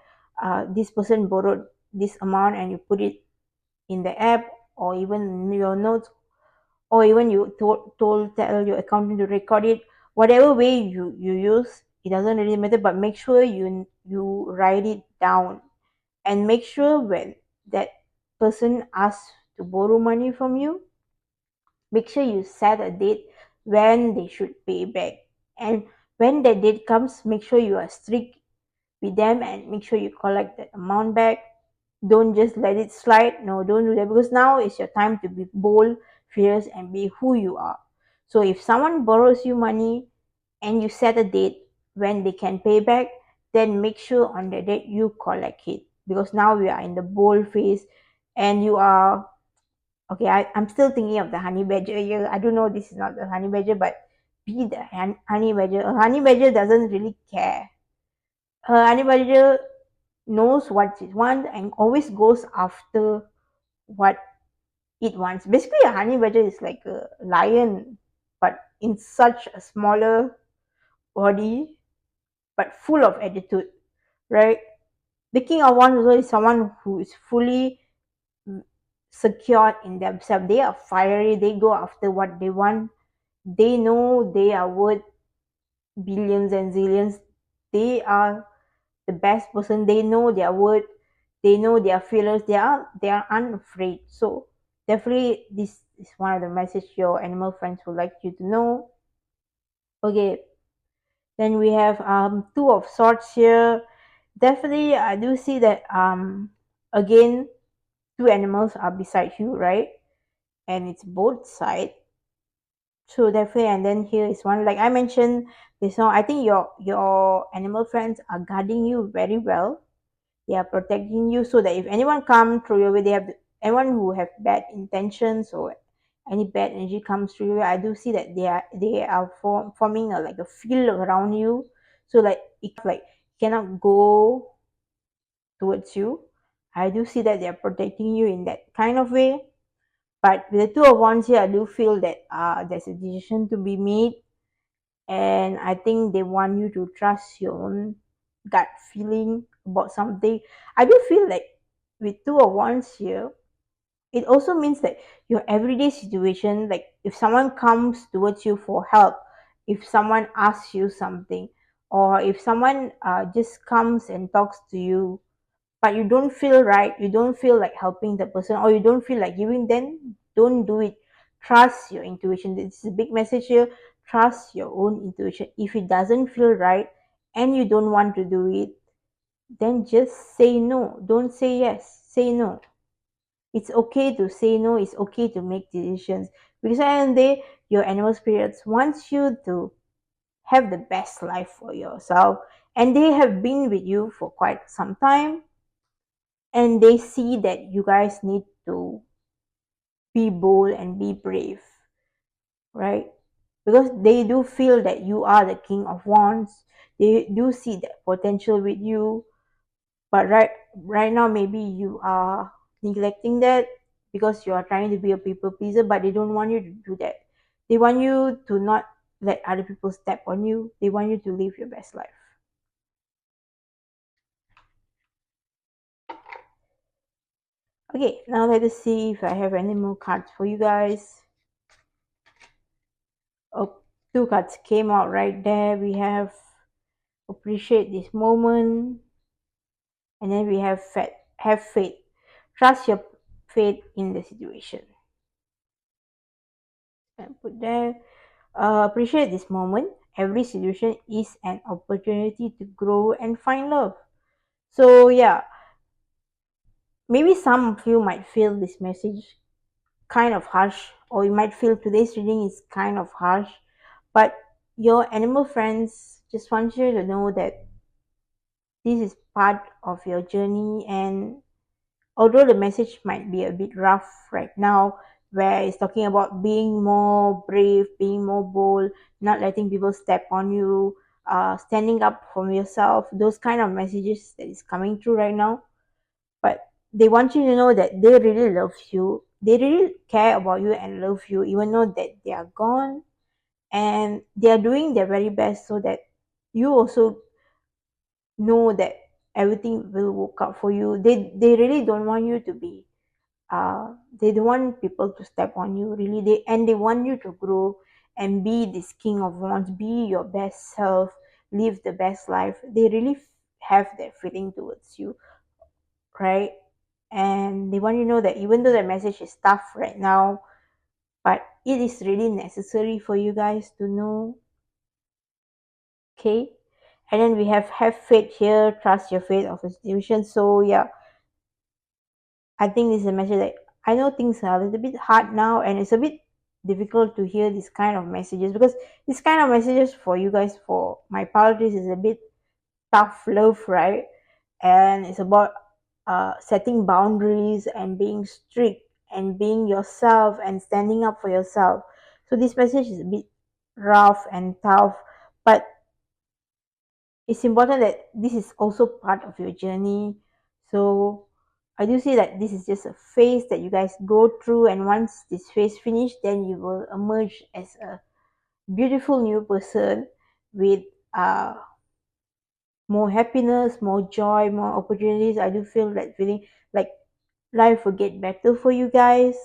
this person borrowed this amount, and you put it in the app, or even in your notes, or even you tell your accountant to record it. Whatever way you use, it doesn't really matter, but make sure you write it down, and make sure when that person asks to borrow money from you, make sure you set a date when they should pay back. And when that date comes, make sure you are strict with them and make sure you collect that amount back. Don't just let it slide. No, don't do that, because now is your time to be bold, fierce, and be who you are. So if someone borrows you money and you set a date when they can pay back, then make sure on the date you collect it, because now we are in the bold phase. And you are okay. I'm still thinking of the honey badger here. I don't know, this is not the honey badger, but be the honey badger. A honey badger doesn't really care. A honey badger knows what it wants and always goes after what it wants. Basically, a honey badger is like a lion, but in such a smaller body, but full of attitude, right? The king of wands also is someone who is fully secured in themselves. They are fiery, they go after what they want. They know they are worth billions and zillions. They are the best person. They know their worth. They know they are fearless. They are unafraid. So definitely this is one of the message your animal friends would like you to know. Okay, then we have two of swords here. Definitely I do see that again two animals are beside you, right? And it's both side. So definitely, and then here is one, like I mentioned this one. I think your animal friends are guarding you very well. they are protecting you, so that if anyone come through your way, they have anyone who have bad intentions or any bad energy comes through you. I do see that they are forming a like a field around you, so like it like cannot go towards you. I do see that they are protecting you in that kind of way. But with the two of wands here, I do feel that there's a decision to be made, and I think they want you to trust your own gut feeling about something. I do feel like with two of wands here, it also means that your everyday situation, like if someone comes towards you for help, if someone asks you something, or if someone just comes and talks to you, but you don't feel right, you don't feel like helping the person, or you don't feel like giving, then don't do it. Trust your intuition. This is a big message here. Trust your own intuition. If it doesn't feel right and you don't want to do it, then just say no. Don't say yes, say no. It's okay to say no, it's okay to make decisions, because at the end of the day, your animal spirits wants you to have the best life for yourself, and they have been with you for quite some time, and they see that you guys need to be bold and be brave, right? Because they do feel that you are the king of wands. They do see that potential with you, but right now maybe you are neglecting that because you are trying to be a people pleaser, but they don't want you to do that. They want you to not let other people step on you. They want you to live your best life. Okay, now let us see if I have any more cards for you guys. Oh, two cards came out right there. We have appreciate this moment, and then we have faith. Trust your faith in the situation. And put there. Appreciate this moment. Every situation is an opportunity to grow and find love. So yeah, maybe some of you might feel this message kind of harsh, or you might feel today's reading is kind of harsh, but your animal friends just want you to know that this is part of your journey. And although the message might be a bit rough right now, where it's talking about being more brave, being more bold, not letting people step on you, standing up for yourself, those kind of messages that is coming through right now. But they want you to know that they really love you, they really care about you and love you, even though that they are gone, and they are doing their very best so that you also know that everything will work out for you. They really don't want you to be they don't want people to step on you, really. They want you to grow and be this king of wands, be your best self, live the best life. They really have that feeling towards you, right? And they want you to know that even though the message is tough right now, but it is really necessary for you guys to know. Okay. And then we have faith here, trust your faith of institution. So yeah, I think this is a message that I know things are a little bit hard now, and it's a bit difficult to hear this kind of messages, because this kind of messages for you guys, for my parties, is a bit tough love, right? And it's about setting boundaries and being strict and being yourself and standing up for yourself. So this message is a bit rough and tough, but it's important that this is also part of your journey. So I do see that this is just a phase that you guys go through, and once this phase finish, then you will emerge as a beautiful new person with uh more happiness, more joy, more opportunities. I do feel that feeling like life will get better for you guys.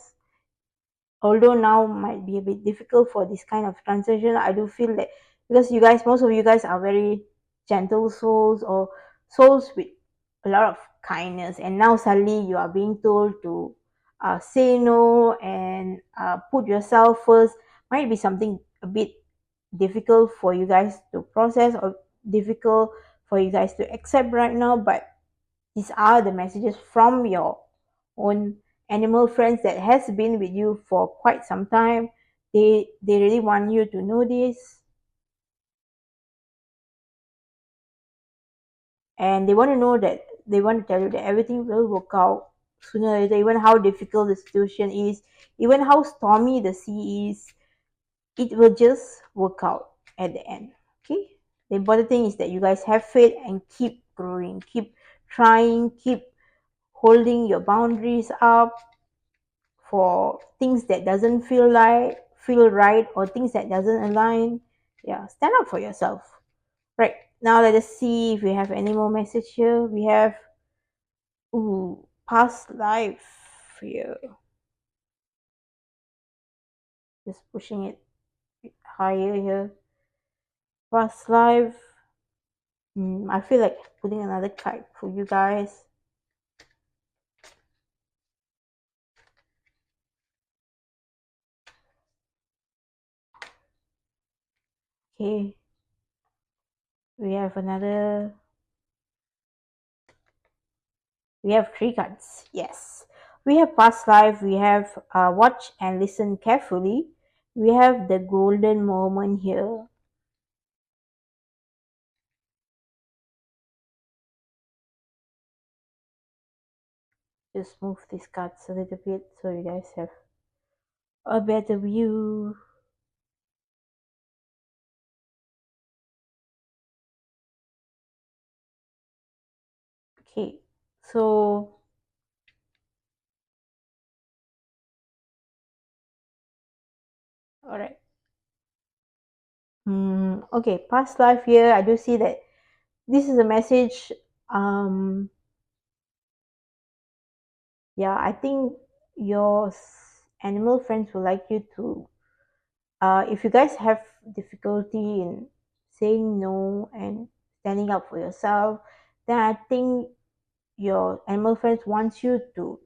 Although now might be a bit difficult for this kind of transition, I do feel that because you guys, most of you guys are very gentle souls, or souls with a lot of kindness, and now suddenly you are being told to say no and put yourself first. Might be something a bit difficult for you guys to process, or difficult for you guys to accept right now, but these are the messages from your own animal friends that has been with you for quite some time. They really want you to know this, and they want to know that they want to tell you that everything will work out sooner or later, even how difficult the situation is, even how stormy the sea is, it will just work out at the end. Okay. The important thing is that you guys have faith and keep growing, keep trying, keep holding your boundaries up for things that doesn't feel right, or things that doesn't align. Yeah, stand up for yourself. Right. Now let us see if we have any more message here. We have past life here. Just pushing it higher here. Past life. I feel like putting another card for you guys. Okay. We have another. We have three cards. Yes. We have past life. We have watch and listen carefully. We have the golden moment here. Just move these cards a little bit so you guys have a better view. Okay. So all right. Okay, past life here. I do see that this is a message. Um, yeah, I think your animal friends would like you to. If you guys have difficulty in saying no and standing up for yourself, then I think your animal friends wants you to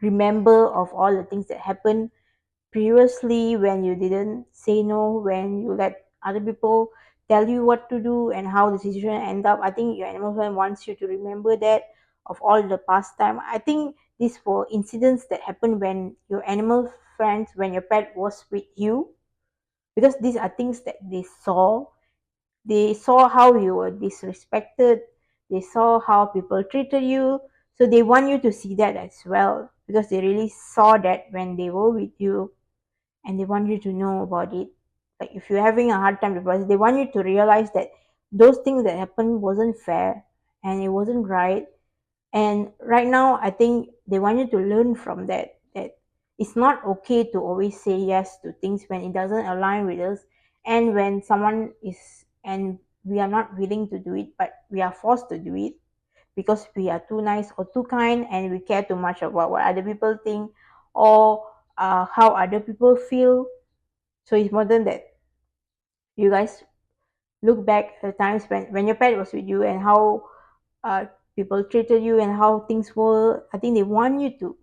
remember of all the things that happened previously when you didn't say no, when you let other people tell you what to do and how the situation end up. I think your animal friend wants you to remember that of all the past time. I think these were incidents that happened when your animal friends, when your pet was with you, because these are things that they saw how you were disrespected, they saw how people treated you, so they want you to see that as well, because they really saw that when they were with you, and they want you to know about it. Like if you're having a hard time to process, they want you to realize that those things that happened wasn't fair and it wasn't right. And right now I think they want you to learn from that it's not okay to always say yes to things when it doesn't align with us, and when someone is, and we are not willing to do it but we are forced to do it because we are too nice or too kind and we care too much about what other people think, or how other people feel. So it's important that you guys look back at the times when your pet was with you and how uh, people treated you and how things were. I think they want you to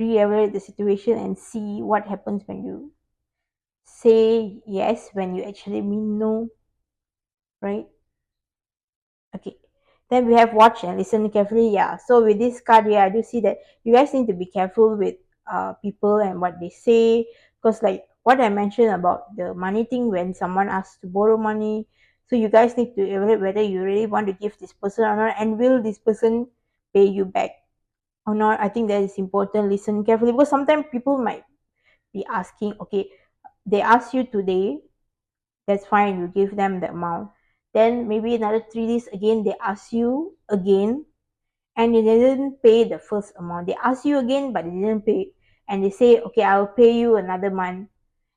reevaluate the situation and see what happens when you say yes when you actually mean no, right? Okay. Then we have watch and listen carefully. Yeah. So with this card here, I do see that you guys need to be careful with people and what they say, because like what I mentioned about the money thing, when someone asks to borrow money, so you guys need to evaluate whether you really want to give this person or not, and will this person pay you back or not. I think that is important. Listen carefully, because sometimes people might be asking, okay, they ask you today, that's fine, you give them the amount. Then maybe another 3 days again, they ask you again, and they didn't pay the first amount. They ask you again, but they didn't pay. And they say, okay, I'll pay you another month.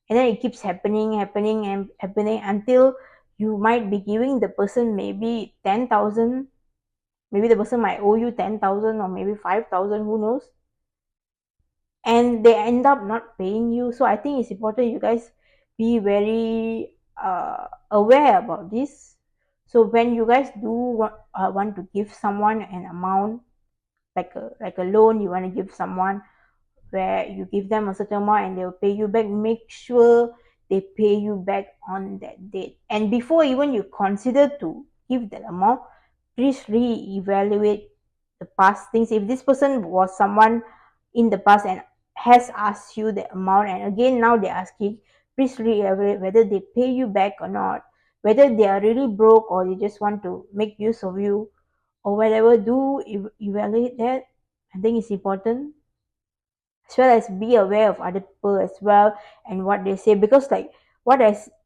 And then it keeps happening and happening until you might be giving the person maybe 10,000. Maybe the person might owe you 10,000 or maybe 5,000, who knows? And they end up not paying you. So I think it's important you guys be very aware about this. So when you guys do want to give someone an amount, like a loan, you want to give someone, where you give them a certain amount and they'll pay you back, make sure they pay you back on that date. And before even you consider to give that amount, please re-evaluate the past things. If this person was someone in the past and has asked you the amount, and again now they're asking, please re-evaluate whether they pay you back or not, whether they are really broke or they just want to make use of you, or whatever, do evaluate that. I think it's important, as well as be aware of other people as well and what they say, because like what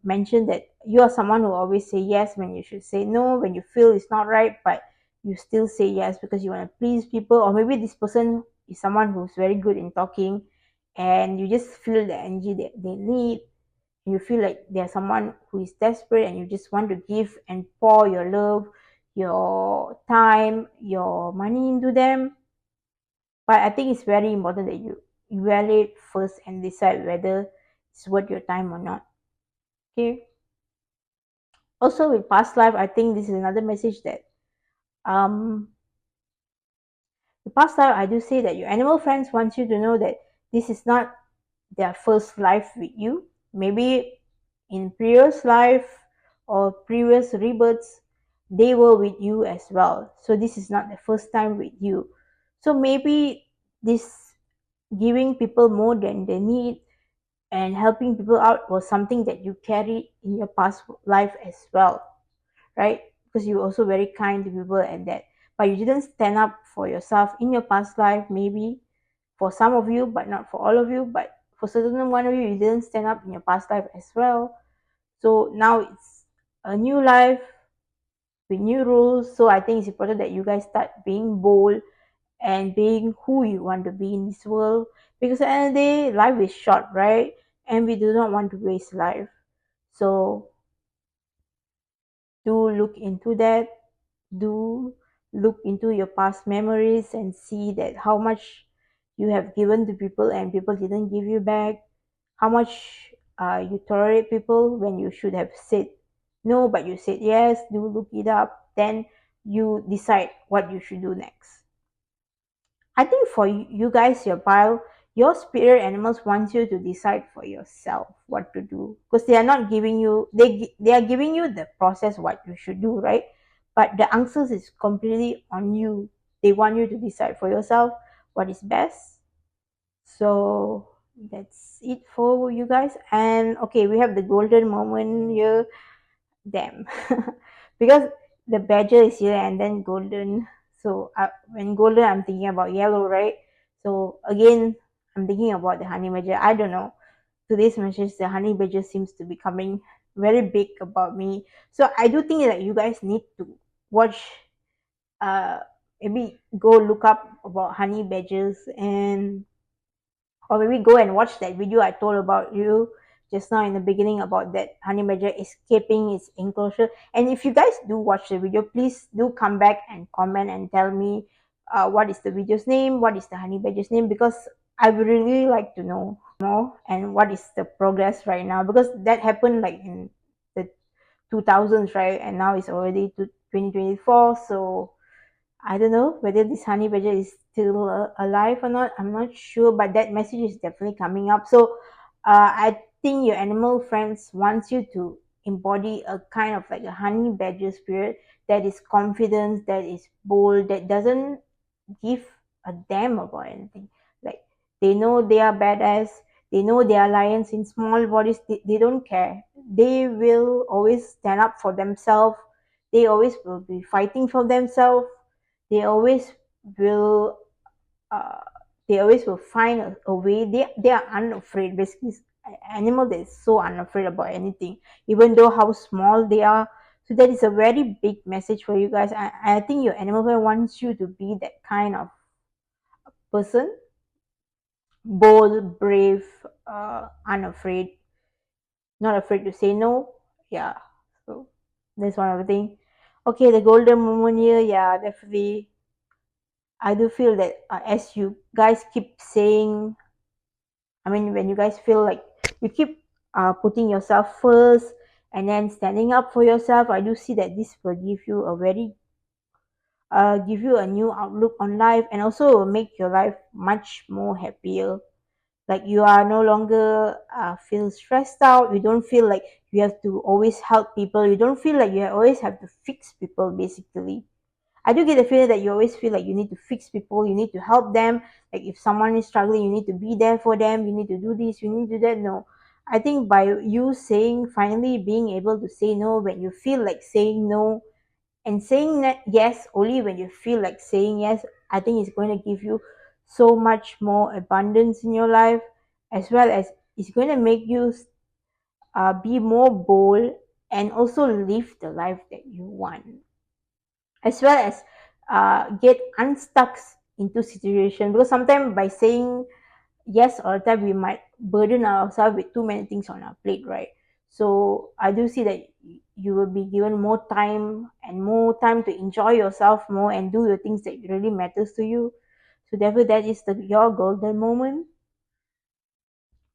mentioned, that you are someone who always say yes when you should say no, when you feel it's not right, but you still say yes because you want to please people. Or maybe this person is someone who's very good in talking, and you just feel the energy that they need. You feel like they're someone who is desperate, and you just want to give and pour your love, your time, your money into them. But I think it's very important that you evaluate first and decide whether it's worth your time or not. Okay. Also, with past life, I think this is another message that um the past life, I do say that your animal friends want you to know that this is not their first life with you. Maybe in previous life or previous rebirths, they were with you as well. So this is not the first time with you. So maybe this giving people more than they need and helping people out was something that you carried in your past life as well, right? Because you were also very kind to people and that, but you didn't stand up for yourself in your past life, maybe for some of you, but not for all of you. But for certain one of you, you didn't stand up in your past life as well. So now it's a new life with new rules. So I think it's important that you guys start being bold and being who you want to be in this world, because at the end of the day, life is short, right? And we do not want to waste life. So do look into that. Do look into your past memories and see that how much you have given to people and people didn't give you back. How much you tolerate people when you should have said no, but you said yes. Do look it up, then you decide what you should do next. I think for you guys, your pile, your spirit animals want you to decide for yourself what to do, because they are not giving you, they are giving you the process what you should do, right? But the answers is completely on you. They want you to decide for yourself what is best. So that's it for you guys. And okay, we have the golden moment here. Damn. Because the badger is here and then golden. So when golden, I'm thinking about yellow, right? So again, I'm thinking about the honey badger. I don't know. Today's message, the honey badger seems to be coming very big about me. So I do think that you guys need to watch, uh maybe go look up about honey badgers, and or maybe go and watch that video I told about you just now in the beginning about that honey badger escaping its enclosure. And if you guys do watch the video, please do come back and comment and tell me what is the video's name, what is the honey badger's name, because I would really like to know more and what is the progress right now, because that happened like in the 2000s, right? And now it's already to 2024. So I don't know whether this honey badger is still alive or not. I'm not sure, but that message is definitely coming up. So I think your animal friends wants you to embody a kind of like a honey badger spirit that is confident, that is bold, that doesn't give a damn about anything. Like they know they are badass. They know they are lions in small bodies. They don't care. They will always stand up for themselves. They always will be fighting for themselves. They always will uh, they always will find a way. They are unafraid. Basically, animal that is so unafraid about anything, even though how small they are. So that is a very big message for you guys. I think your animal friend wants you to be that kind of person, bold, brave, unafraid, not afraid to say no. Yeah. So that's one of the thing. Okay, the golden moment here. Yeah, definitely I do feel that as you guys keep saying, I mean, when you guys feel like you keep putting yourself first and then standing up for yourself, I do see that this will give you a new outlook on life, and also will make your life much more happier. Like you are no longer feel stressed out. You don't feel like you have to always help people. You don't feel like you always have to fix people, basically. I do get the feeling that you always feel like you need to fix people, you need to help them. Like if someone is struggling, you need to be there for them, you need to do this, you need to do that. No. I think by you saying, finally being able to say no when you feel like saying no, And saying that yes only when you feel like saying yes, I think it's going to give you so much more abundance in your life, as well as it's going to make you be more bold and also live the life that you want, as well as get unstuck into situation, because sometimes by saying yes all the time we might burden ourselves with too many things on our plate, right? So I do see that you will be given more time and more time to enjoy yourself more and do the things that really matters to you. So therefore that is your golden moment.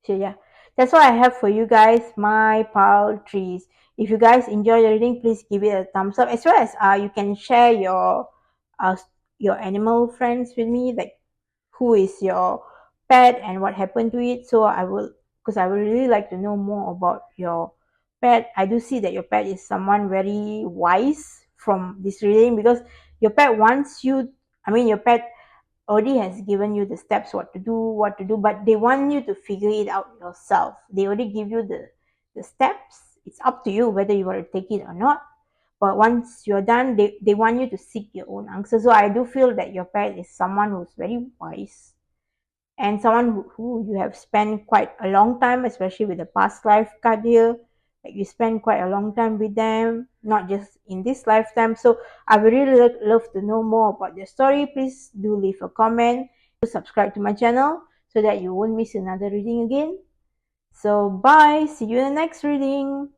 So yeah, that's what I have for you guys, my pile trees. If you guys enjoy the reading, please give it a thumbs up. As well as you can share uh your animal friends with me, like who is your pet and what happened to it. So I will, because I would really like to know more about your pet. I do see that your pet is someone very wise from this reading, because your pet wants you. I mean, your pet already has given you the steps what to do, but they want you to figure it out yourself. They already give you the steps. It's up to you whether you want to take it or not. But once you're done, they want you to seek your own answer. So I do feel that your pet is someone who's very wise, and someone who you have spent quite a long time, especially with the past life card here. Like you spend quite a long time with them, not just in this lifetime. So I would really love to know more about your story. Please do leave a comment, subscribe to my channel so that you won't miss another reading again. So bye, see you in the next reading.